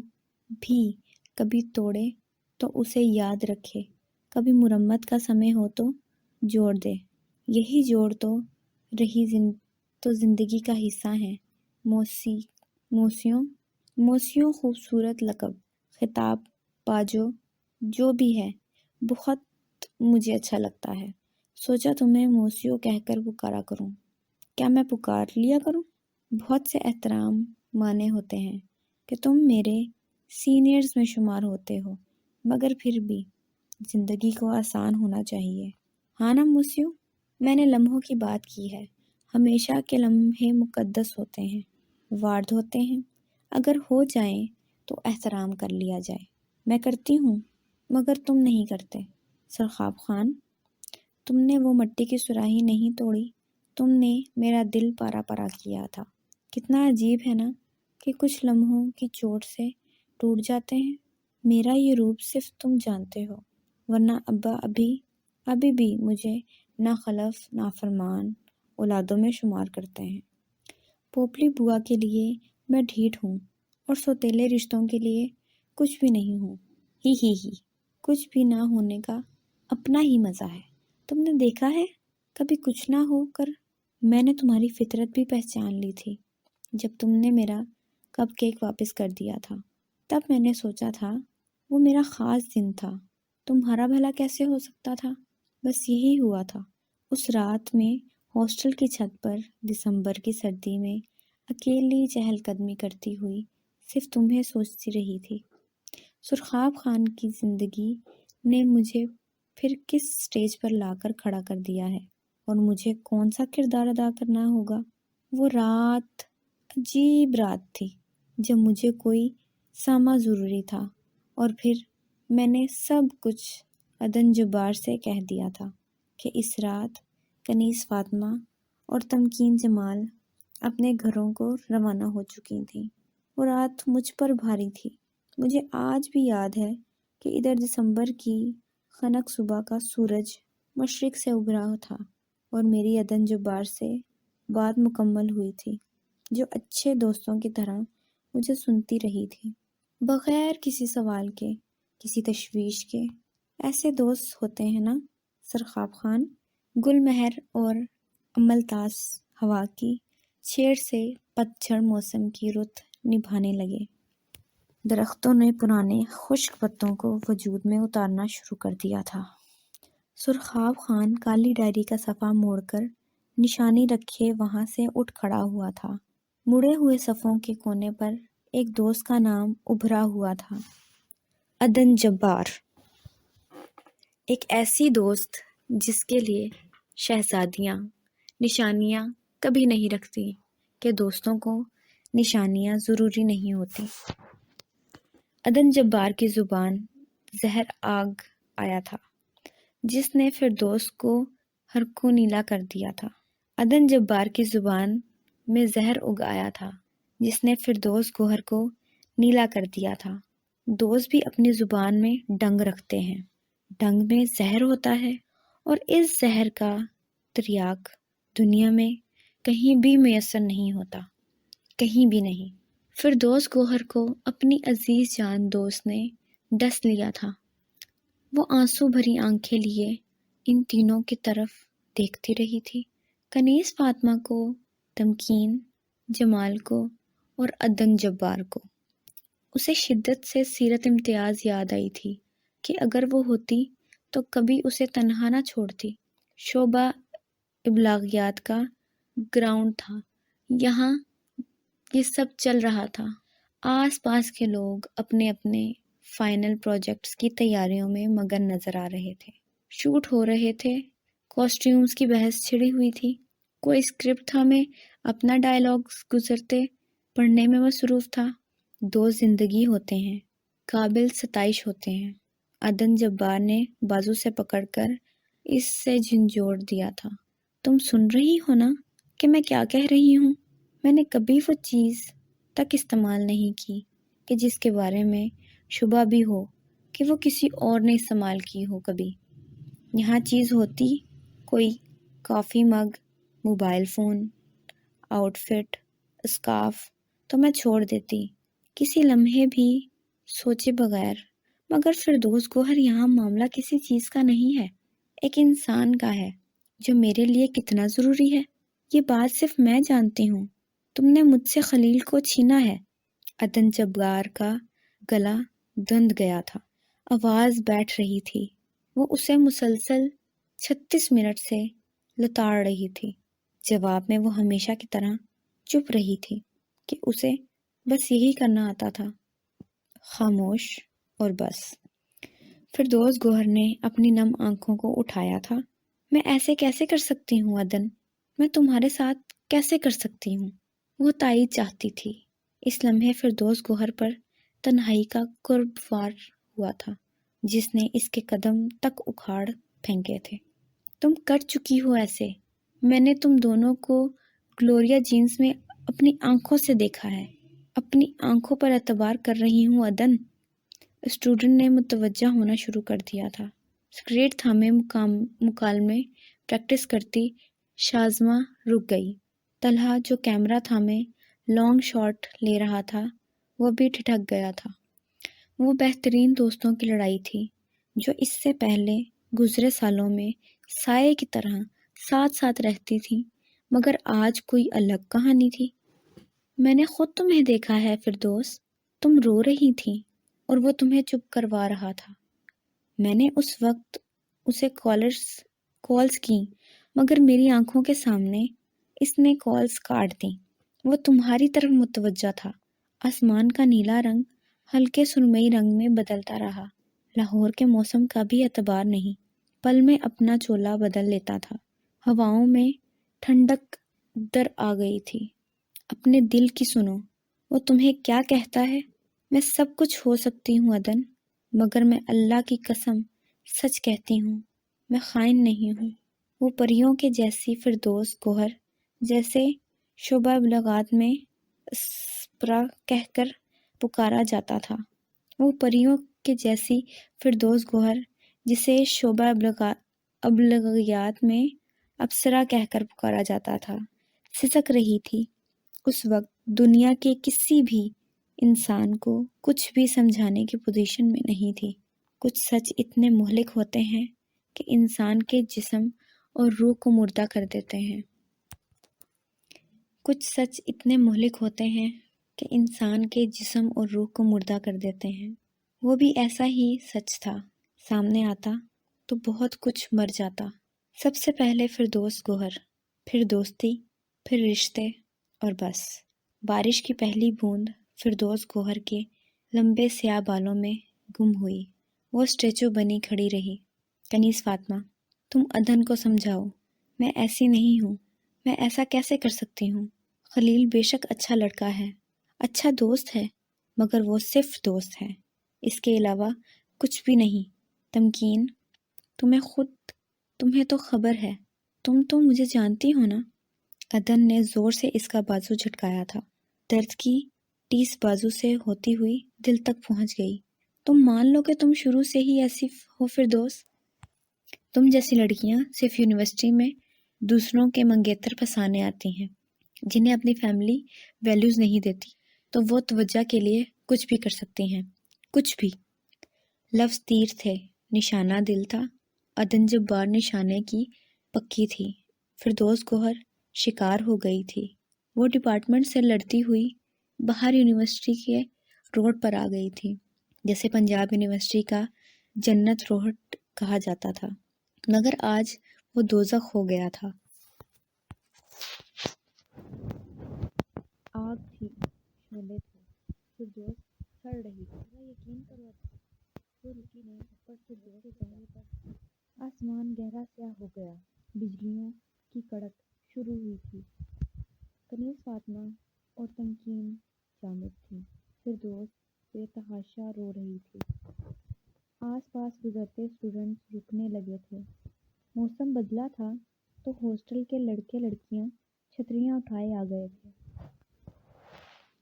بھی کبھی توڑے تو اسے یاد رکھے، کبھی مرمت کا سمے ہو تو جوڑ دے۔ یہی جوڑ تو زندگی کا حصہ ہیں۔ موسیوں خوبصورت لقب، خطاب، باجو، جو بھی ہے، بہت مجھے اچھا لگتا ہے۔ سوچا تمہیں موسیوں کہہ کر پکارا کروں۔ کیا میں پکار لیا کروں؟ بہت سے احترام مانے ہوتے ہیں کہ تم میرے سینئرز میں شمار ہوتے ہو، مگر پھر بھی زندگی کو آسان ہونا چاہیے، ہاں نا موسیوں؟ میں نے لمحوں کی بات کی ہے۔ ہمیشہ کے لمحے مقدس ہوتے ہیں، وارد ہوتے ہیں۔ اگر ہو جائیں تو احترام کر لیا جائے۔ میں کرتی ہوں، مگر تم نہیں کرتے۔ سرخاب خان، تم نے وہ مٹی کی سراہی نہیں توڑی، تم نے میرا دل پارا پارا کیا تھا۔ کتنا عجیب ہے نا کہ کچھ لمحوں کی چوٹ سے ٹوٹ جاتے ہیں۔ میرا یہ روپ صرف تم جانتے ہو، ورنہ ابا ابھی بھی مجھے ناخلف نافرمان اولادوں میں شمار کرتے ہیں۔ پوپلی بوا کے لیے میں ڈھیٹ ہوں، اور سوتیلے رشتوں کے لیے کچھ بھی نہیں ہوں۔ ہی کچھ بھی نہ ہونے کا اپنا ہی مزہ ہے۔ تم نے دیکھا ہے، کبھی کچھ نہ ہو کر میں نے تمہاری فطرت بھی پہچان لی تھی۔ جب تم نے میرا کپ کیک واپس کر دیا تھا، تب میں نے سوچا تھا وہ میرا خاص دن تھا۔ تمہارا بھلا کیسے ہو سکتا تھا؟ بس یہی ہوا تھا۔ اس رات میں ہاسٹل کی چھت پر دسمبر کی سردی میں اکیلی چہل قدمی کرتی ہوئی صرف تمہیں سوچتی رہی تھی۔ سرخاب خان کی زندگی نے مجھے پھر کس سٹیج پر لا کر کھڑا کر دیا ہے، اور مجھے کون سا کردار ادا کرنا ہوگا۔ وہ رات عجیب رات تھی جب مجھے کوئی ساما ضروری تھا، اور پھر میں نے سب کچھ عدن جبار سے کہہ دیا تھا کہ اس رات کنیز فاطمہ اور تمکین جمال اپنے گھروں کو روانہ ہو چکی تھیں۔ وہ رات مجھ پر بھاری تھی۔ مجھے آج بھی یاد ہے کہ ادھر دسمبر کی خنک صبح کا سورج مشرق سے ابھرا تھا، اور میری عدن جبار سے بات مکمل ہوئی تھی، جو اچھے دوستوں کی طرح مجھے سنتی رہی تھی، بغیر کسی سوال کے، کسی تشویش کے۔ ایسے دوست ہوتے ہیں نا سرخاب خان؟ گل مہر اور املتاس ہوا کی چھیڑ سے پتجھڑ موسم کی رت نبھانے لگے۔ درختوں نے پرانے خشک پتوں کو وجود میں اتارنا شروع کر دیا تھا۔ سرخاب خان کالی ڈائری کا صفحہ موڑ کر نشانی رکھے وہاں سے اٹھ کھڑا ہوا تھا۔ مڑے ہوئے صفحوں کے کونے پر ایک دوست کا نام ابھرا ہوا تھا، عدن جبار۔ ایک ایسی دوست جس کے لیے شہزادیاں نشانیاں کبھی نہیں رکھتی کہ دوستوں کو نشانیاں ضروری نہیں ہوتی۔ عدن جبار کی زبان زہر آگ آیا تھا جس نے فردوس کو ہرکو نیلا کر دیا تھا۔ عدن جبار کی زبان میں زہر اگ آیا تھا جس نے فردوس گوہر کو نیلا کر دیا تھا۔ دوست بھی اپنی زبان میں ڈنگ رکھتے ہیں، ڈنگ میں زہر ہوتا ہے، اور اس زہر کا تریاق دنیا میں کہیں بھی میسر نہیں ہوتا، کہیں بھی نہیں۔ فردوس گوہر کو اپنی عزیز جان دوست نے ڈس لیا تھا۔ وہ آنسو بھری آنکھیں لیے ان تینوں کی طرف دیکھتی رہی تھی، کنیز فاطمہ کو، تمکین جمال کو اور عدن جبار کو۔ اسے شدت سے سیرت امتیاز یاد آئی تھی کہ اگر وہ ہوتی تو کبھی اسے تنہا نہ چھوڑتی۔ شعبہ ابلاغیات کا گراؤنڈ تھا، یہاں یہ سب چل رہا تھا۔ آس پاس کے لوگ اپنے اپنے فائنل پروجیکٹس کی تیاریوں میں مگن نظر آ رہے تھے۔ شوٹ ہو رہے تھے، کاسٹیومز کی بحث چھڑی ہوئی تھی، کوئی اسکرپٹ تھا میں اپنا ڈائلاگز گزرتے پڑھنے میں مصروف تھا۔ دو زندگی ہوتے ہیں، قابل ستائش ہوتے ہیں۔ عدن جبار نے بازو سے پکڑ کر اس سے جھنجھوڑ دیا تھا۔ تم سن رہی ہو نا کہ میں کیا کہہ رہی ہوں؟ میں نے کبھی وہ چیز تک استعمال نہیں کی کہ جس کے بارے میں شبہ بھی ہو کہ وہ کسی اور نے استعمال کی ہو کبھی۔ یہاں چیز ہوتی کوئی coffee mug, mobile phone, outfit, scarf تو میں چھوڑ دیتی کسی لمحے بھی سوچے بغیر، مگر فردوس گوہر یہاں معاملہ کسی چیز کا نہیں ہے، ایک انسان کا ہے جو میرے لیے کتنا ضروری ہے یہ بات صرف میں جانتی ہوں۔ تم نے مجھ سے خلیل کو چھینا ہے۔ عدن جبار کا گلا دند گیا تھا، آواز بیٹھ رہی تھی، وہ اسے مسلسل 36 منٹ سے لتاڑ رہی تھی۔ جواب میں وہ ہمیشہ کی طرح چپ رہی تھی کہ اسے بس یہی کرنا آتا تھا، خاموش اور بس۔ فردوس گوہر نے اپنی نم آنکھوں کو اٹھایا تھا۔ میں ایسے کیسے کر سکتی ہوں عدن؟ میں تمہارے ساتھ کیسے کر سکتی ہوں؟ وہ تائید چاہتی تھی۔ اس لمحے فردوس گوہر پر تنہائی کا قرب وار ہوا تھا جس نے اس کے قدم تک اکھاڑ پھینکے تھے۔ تم کر چکی ہو ایسے، میں نے تم دونوں کو گلوریا جینز میں اپنی آنکھوں سے دیکھا ہے، اپنی آنکھوں پر اعتبار کر رہی ہوں عدن۔ اسٹوڈنٹ نے متوجہ ہونا شروع کر دیا تھا۔ سگریٹ تھامے مکالمے پریکٹس کرتی شازمہ رک گئی۔ طلحہ جو کیمرہ تھامے لانگ شاٹ لے رہا تھا وہ بھی ٹھٹک گیا تھا۔ وہ بہترین دوستوں کی لڑائی تھی جو اس سے پہلے گزرے سالوں میں سائے کی طرح ساتھ ساتھ رہتی تھی، مگر آج کوئی الگ کہانی تھی۔ میں نے خود تمہیں دیکھا ہے فردوس، تم رو رہی تھی اور وہ تمہیں چپ کروا رہا تھا۔ میں نے اس وقت اسے کالز کی، مگر میری آنکھوں کے سامنے اس نے کالز کاٹ دیں۔ وہ تمہاری طرف متوجہ تھا۔ آسمان کا نیلا رنگ ہلکے سرمئی رنگ میں بدلتا رہا۔ لاہور کے موسم کا بھی اعتبار نہیں، پل میں اپنا چولا بدل لیتا تھا۔ ہواؤں میں ٹھنڈک در آ گئی تھی۔ اپنے دل کی سنو، وہ تمہیں کیا کہتا ہے۔ میں سب کچھ ہو سکتی ہوں عدن، مگر میں اللہ کی قسم سچ کہتی ہوں، میں خائن نہیں ہوں۔ وہ پریوں کے جیسی فردوس گوہر جیسے شعبہ ابلاغات میں اسپرا کہہ کر پکارا جاتا تھا، وہ پریوں کے جیسی فردوس گوہر جسے شعبہ ابلاغیات میں ابصرہ کہہ کر پکارا جاتا تھا، سسک رہی تھی۔ اس وقت دنیا کے کسی بھی انسان کو کچھ بھی سمجھانے کی پوزیشن میں نہیں تھی۔ کچھ سچ اتنے مہلک ہوتے ہیں کہ انسان کے جسم اور روح کو مردہ کر دیتے ہیں۔ کچھ سچ اتنے مہلک ہوتے ہیں کہ انسان کے جسم اور روح کو مردہ کر دیتے ہیں۔ وہ بھی ایسا ہی سچ تھا، سامنے آتا تو بہت کچھ مر جاتا۔ سب سے پہلے فردوس گوہر، پھر دوستی، پھر رشتے اور بس۔ بارش کی پہلی بوند فردوس گوہر کے لمبے سیاہ بالوں میں گم ہوئی۔ وہ اسٹیچو بنی کھڑی رہی۔ کنیز فاطمہ، تم عدن کو سمجھاؤ، میں ایسی نہیں ہوں، میں ایسا کیسے کر سکتی ہوں؟ خلیل بے شک اچھا لڑکا ہے، اچھا دوست ہے، مگر وہ صرف دوست ہے، اس کے علاوہ کچھ بھی نہیں۔ تمکین، تمہیں تو خبر ہے، تم تو مجھے جانتی ہو نا۔ عدن نے زور سے اس کا بازو جھٹکایا تھا۔ درد کی ٹیس بازو سے ہوتی ہوئی دل تک پہنچ گئی۔ تم مان لو کہ تم شروع سے ہی ایسی ہو فردوس۔ تم جیسی لڑکیاں صرف یونیورسٹی میں دوسروں کے منگیتر پھنسانے آتی ہیں، جنہیں اپنی فیملی ویلیوز نہیں دیتی، تو وہ توجہ کے لیے کچھ بھی کر سکتی ہیں، کچھ بھی۔ لفظ تیر تھے، نشانہ دل تھا۔ عدن جبار نشانے کی پکی تھی، فردوس گوہر شکار ہو گئی تھی۔ وہ ڈپارٹمنٹ سے لڑتی ہوئی باہر یونیورسٹی کے روڈ پر آ گئی تھی، جسے پنجاب یونیورسٹی کا جنت روڈ کہا جاتا تھا، مگر آج وہ دوزخ ہو گیا تھا۔ آگ تھی، شعلے تھے، فردوس سڑ رہی تھی۔ ذرا یقین کرو، وہ رکی نہیں، اوپر فردوس کے چہرے پر آسمان گہرا سیاہ ہو گیا، بجلیوں کی کڑک شروع ہوئی تھی۔ کنیز فاطمہ اور تمکین جامد تھیں، فردوس بے تحاشا رو رہی تھی۔ آس پاس گزرتے اسٹوڈنٹس رکنے لگے تھے۔ موسم بدلا تھا تو ہاسٹل کے لڑکے لڑکیاں چھتریاں اٹھائے آ گئے تھے۔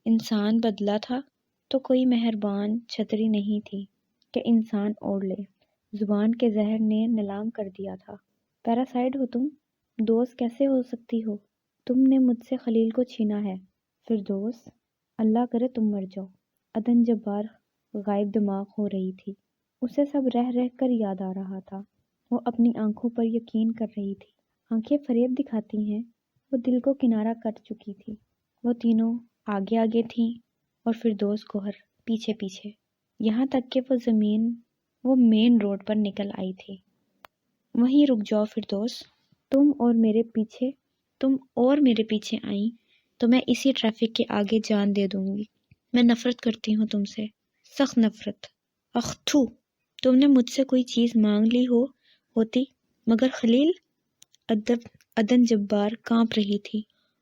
انسان بدلا تھا تو کوئی مہربان چھتری نہیں تھی کہ انسان اوڑھ لے۔ زبان کے زہر نے نیلام کر دیا تھا۔ پیراسائٹ ہو تم، دوست کیسے ہو سکتی ہو؟ تم نے مجھ سے خلیل کو چھینا ہے۔ فردوس، اللہ کرے تم مر جاؤ۔ عدن جبار غائب دماغ ہو رہی تھی، اسے سب رہ رہ کر یاد آ رہا تھا۔ وہ اپنی آنکھوں پر یقین کر رہی تھی۔ آنکھیں فریب دکھاتی ہیں، وہ دل کو کنارہ کر چکی تھی۔ وہ تینوں آگے آگے تھیں اور فردوس گوہر پیچھے پیچھے، یہاں تک کہ وہ مین روڈ پر نکل آئی تھی۔ وہیں رک جاؤ فردوس، تم اور میرے پیچھے آئیں تو میں اسی ٹریفک کے آگے جان دے دوں گی۔ میں نفرت کرتی ہوں تم سے، سخت نفرت۔ اخ تھو، تم نے مجھ سے کوئی چیز مانگ لی ہوتی، مگر خلیل؟ عدن جبار کانپ رہی تھی،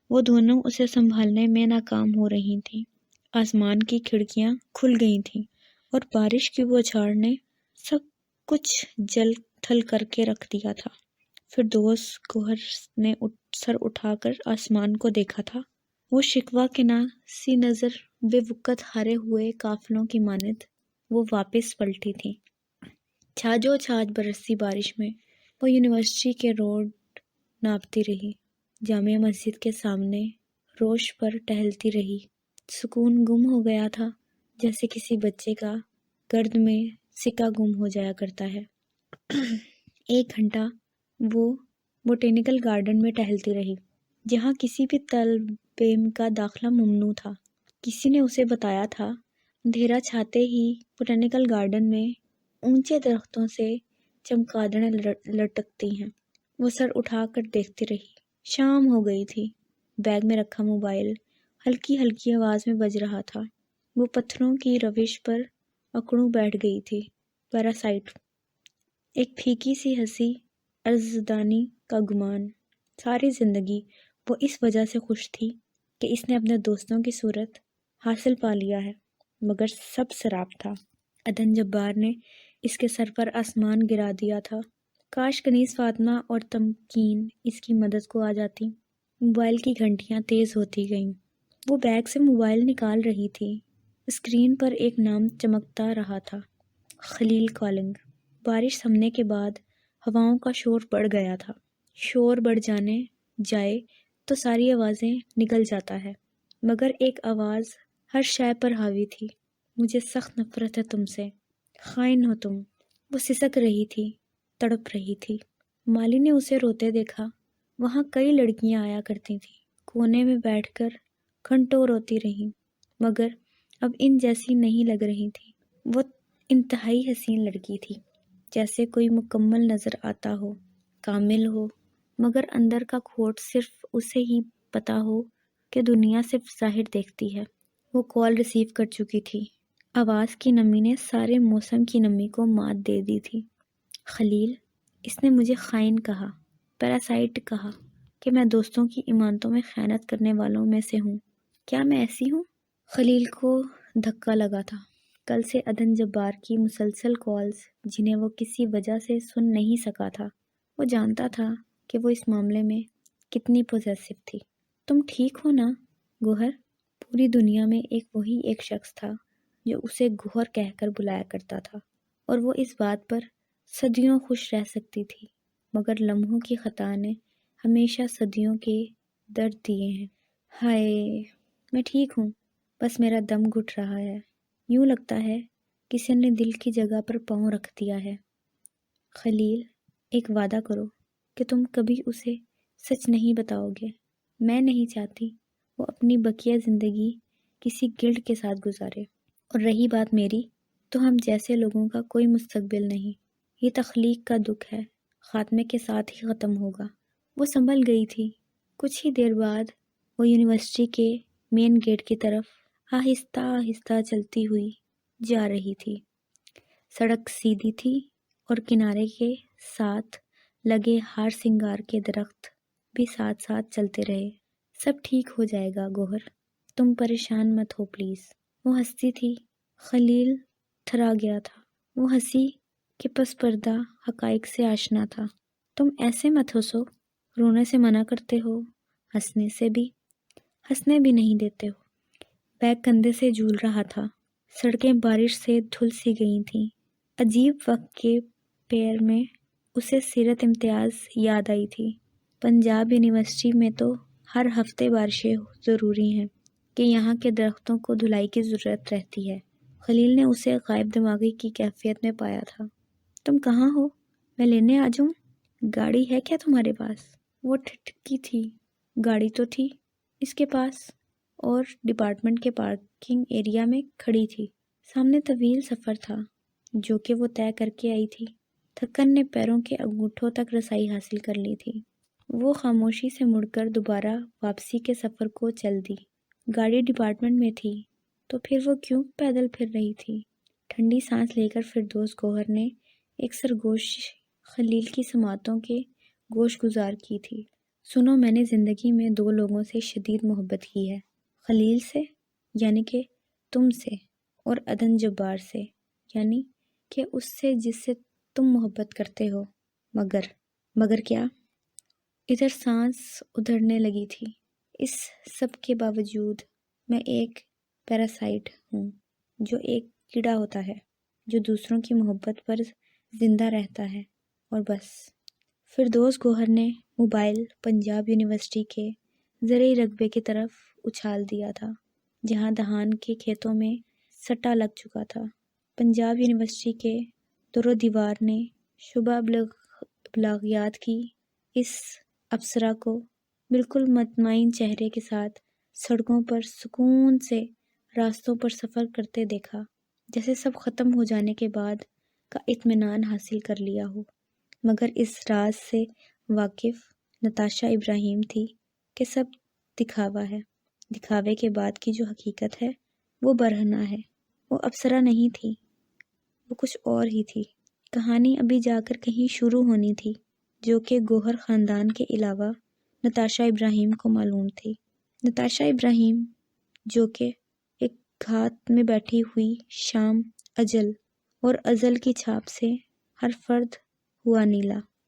وہ دونوں اسے سنبھالنے میں ناکام ہو رہی تھیں۔ آسمان کی کھڑکیاں کھل گئی تھیں اور بارش کی بوچھار نے سب کچھ جل تھل کر کے رکھ دیا تھا۔ فردوس گوہر نے سر اٹھا کر آسمان کو دیکھا تھا۔ وہ شکوہ کنا سی نظر بے وقت ہارے ہوئے قافلوں کی مانند وہ واپس پلٹی تھی۔ چھاجو چھاج برستی بارش میں وہ یونیورسٹی کے روڈ ناپتی رہی، جامع مسجد کے سامنے روش پر ٹہلتی رہی۔ سکون گم ہو گیا تھا، جیسے کسی بچے کا گرد میں سکہ گم ہو جایا کرتا ہے۔ 1 گھنٹہ وہ بوٹینیکل گارڈن میں ٹہلتی رہی، جہاں کسی بھی طالب علم کا داخلہ ممنوع تھا۔ کسی نے اسے بتایا تھا، اندھیرا چھاتے ہی بوٹینیکل گارڈن میں اونچے درختوں سے چمگادڑیں لٹکتی ہیں۔ وہ سر اٹھا کر دیکھتی رہی۔ شام ہو گئی تھی۔ بیگ میں رکھا موبائل ہلکی ہلکی آواز میں بج رہا تھا۔ وہ پتھروں کی روش پر اکڑوں بیٹھ گئی تھی۔ پیراسائٹ، ایک پھیکی سی ہنسی، عرضدانی کا گمان۔ ساری زندگی وہ اس وجہ سے خوش تھی کہ اس نے اپنے دوستوں کی صورت حاصل پا لیا ہے، مگر سب سراب تھا۔ عدن جبار نے اس کے سر پر آسمان گرا دیا تھا۔ کاش کنیز فاطمہ اور تمکین اس کی مدد کو آ جاتی۔ موبائل کی گھنٹیاں تیز ہوتی گئیں۔ وہ بیگ سے موبائل نکال رہی تھی۔ اسکرین پر ایک نام چمکتا رہا تھا، خلیل کالنگ۔ بارش تھمنے کے بعد ہواؤں کا شور بڑھ گیا تھا۔ شور بڑھ جائے تو ساری آوازیں نگل جاتا ہے، مگر ایک آواز ہر شے پر حاوی تھی۔ مجھے سخت نفرت ہے تم سے، خائن ہو تم۔ وہ سسک رہی تھی، تڑپ رہی تھی۔ مالی نے اسے روتے دیکھا۔ وہاں کئی لڑکیاں آیا کرتی تھیں، کونے میں بیٹھ کر گھنٹوں روتی رہیں، مگر اب ان جیسی نہیں لگ رہی تھی۔ وہ انتہائی حسین لڑکی تھی، جیسے کوئی مکمل نظر آتا ہو، کامل ہو، مگر اندر کا کھوٹ صرف اسے ہی پتا ہو کہ دنیا صرف ظاہر دیکھتی ہے۔ وہ کال ریسیو کر چکی تھی۔ آواز کی نمی نے سارے موسم کی نمی کو مات دے دی تھی۔ خلیل، اس نے مجھے خائن کہا، پیراسائٹ کہا کہ میں دوستوں کی امانتوں میں خیانت کرنے والوں میں سے ہوں۔ کیا میں ایسی ہوں؟ خلیل کو دھکا لگا تھا۔ کل سے عدن جبار کی مسلسل کالز جنہیں وہ کسی وجہ سے سن نہیں سکا تھا۔ وہ جانتا تھا کہ وہ اس معاملے میں کتنی پوزیسو تھی۔ تم ٹھیک ہو نا گوہر؟ پوری دنیا میں وہی ایک شخص تھا جو اسے گوہر کہہ کر بلایا کرتا تھا، اور وہ اس بات پر صدیوں خوش رہ سکتی تھی، مگر لمحوں کی خطا نے ہمیشہ صدیوں کے درد دیے ہیں۔ ہائے، میں ٹھیک ہوں، بس میرا دم گھٹ رہا ہے۔ یوں لگتا ہے کسی نے دل کی جگہ پر پاؤں رکھ دیا ہے۔ خلیل، ایک وعدہ کرو کہ تم کبھی اسے سچ نہیں بتاؤ گے۔ میں نہیں چاہتی وہ اپنی بقیہ زندگی کسی گلڈ کے ساتھ گزارے۔ اور رہی بات میری، تو ہم جیسے لوگوں کا کوئی مستقبل نہیں، یہ تخلیق کا دکھ ہے، خاتمے کے ساتھ ہی ختم ہوگا۔ وہ سنبھل گئی تھی۔ کچھ ہی دیر بعد وہ یونیورسٹی کے مین گیٹ کی طرف آہستہ آہستہ چلتی ہوئی جا رہی تھی۔ سڑک سیدھی تھی اور کنارے کے ساتھ لگے ہار سنگار کے درخت بھی ساتھ ساتھ چلتے رہے۔ سب ٹھیک ہو جائے گا گوہر، تم پریشان مت ہو پلیز۔ وہ ہنستی تھی۔ خلیل تھرا گیا تھا۔ وہ ہنسی کہ پس پردہ حقائق سے آشنا تھا۔ تم ایسے مت ہنسو، رونے سے منع کرتے ہو، ہنسنے بھی نہیں دیتے ہو۔ بیگ کندھے سے جھول رہا تھا۔ سڑکیں بارش سے دھل سی گئی تھیں۔ عجیب وقت کے پیر میں اسے سیرت امتیاز یاد آئی تھی۔ پنجاب یونیورسٹی میں تو ہر ہفتے بارشیں ضروری ہیں کہ یہاں کے درختوں کو دھلائی کی ضرورت رہتی ہے۔ خلیل نے اسے غائب دماغی کی کیفیت میں پایا تھا۔ تم کہاں ہو؟ میں لینے آ جاؤں؟ گاڑی ہے کیا تمہارے پاس؟ وہ ٹھٹکی تھی۔ گاڑی تو تھی اس کے پاس، اور ڈپارٹمنٹ کے پارکنگ ایریا میں کھڑی تھی۔ سامنے طویل سفر تھا جو کہ وہ طے کر کے آئی تھی۔ تھکن نے پیروں کے انگوٹھوں تک رسائی حاصل کر لی تھی۔ وہ خاموشی سے مڑ کر دوبارہ واپسی کے سفر کو چل دی۔ گاڑی ڈپارٹمنٹ میں تھی تو پھر وہ کیوں پیدل پھر رہی تھی؟ ٹھنڈی سانس لے کر فردوس گوہر نے ایک سرگوش خلیل کی سماعتوں کے گوش گزار کی تھی۔ سنو، میں نے زندگی میں 2 لوگوں سے شدید محبت کی ہے، خلیل سے یعنی کہ تم سے، اور عدن جبار سے یعنی کہ اس سے جس سے تم محبت کرتے ہو۔ مگر کیا؟ ادھر سانس ادھڑنے لگی تھی۔ اس سب کے باوجود میں ایک پیراسائٹ ہوں، جو ایک کیڑا ہوتا ہے جو دوسروں کی محبت پر زندہ رہتا ہے، اور بس۔ فردوس گوہر نے موبائل پنجاب یونیورسٹی کے زرعی رقبے کی طرف اچھال دیا تھا، جہاں دھان کے کھیتوں میں سٹا لگ چکا تھا۔ پنجاب یونیورسٹی کے در و دیوار نے شعبہ ابلاغیات کی اس افسرہ کو بالکل مطمئن چہرے کے ساتھ سڑکوں پر سکون سے راستوں پر سفر کرتے دیکھا، جیسے سب ختم ہو جانے کے بعد کا اطمینان حاصل کر لیا ہو۔ مگر اس راز سے واقف نتاشا ابراہیم تھی کہ سب دکھاوا ہے، دکھاوے کے بعد کی جو حقیقت ہے وہ برہنہ ہے۔ وہ افسرہ نہیں تھی، وہ کچھ اور ہی تھی۔ کہانی ابھی جا کر کہیں شروع ہونی تھی، جو کہ گوہر خاندان کے علاوہ نتاشا ابراہیم کو معلوم تھی۔ نتاشا ابراہیم جو کہ ایک گھات میں بیٹھی ہوئی شام اجل اور ازل کی چھاپ سے ہر فرد ہوا نیلا۔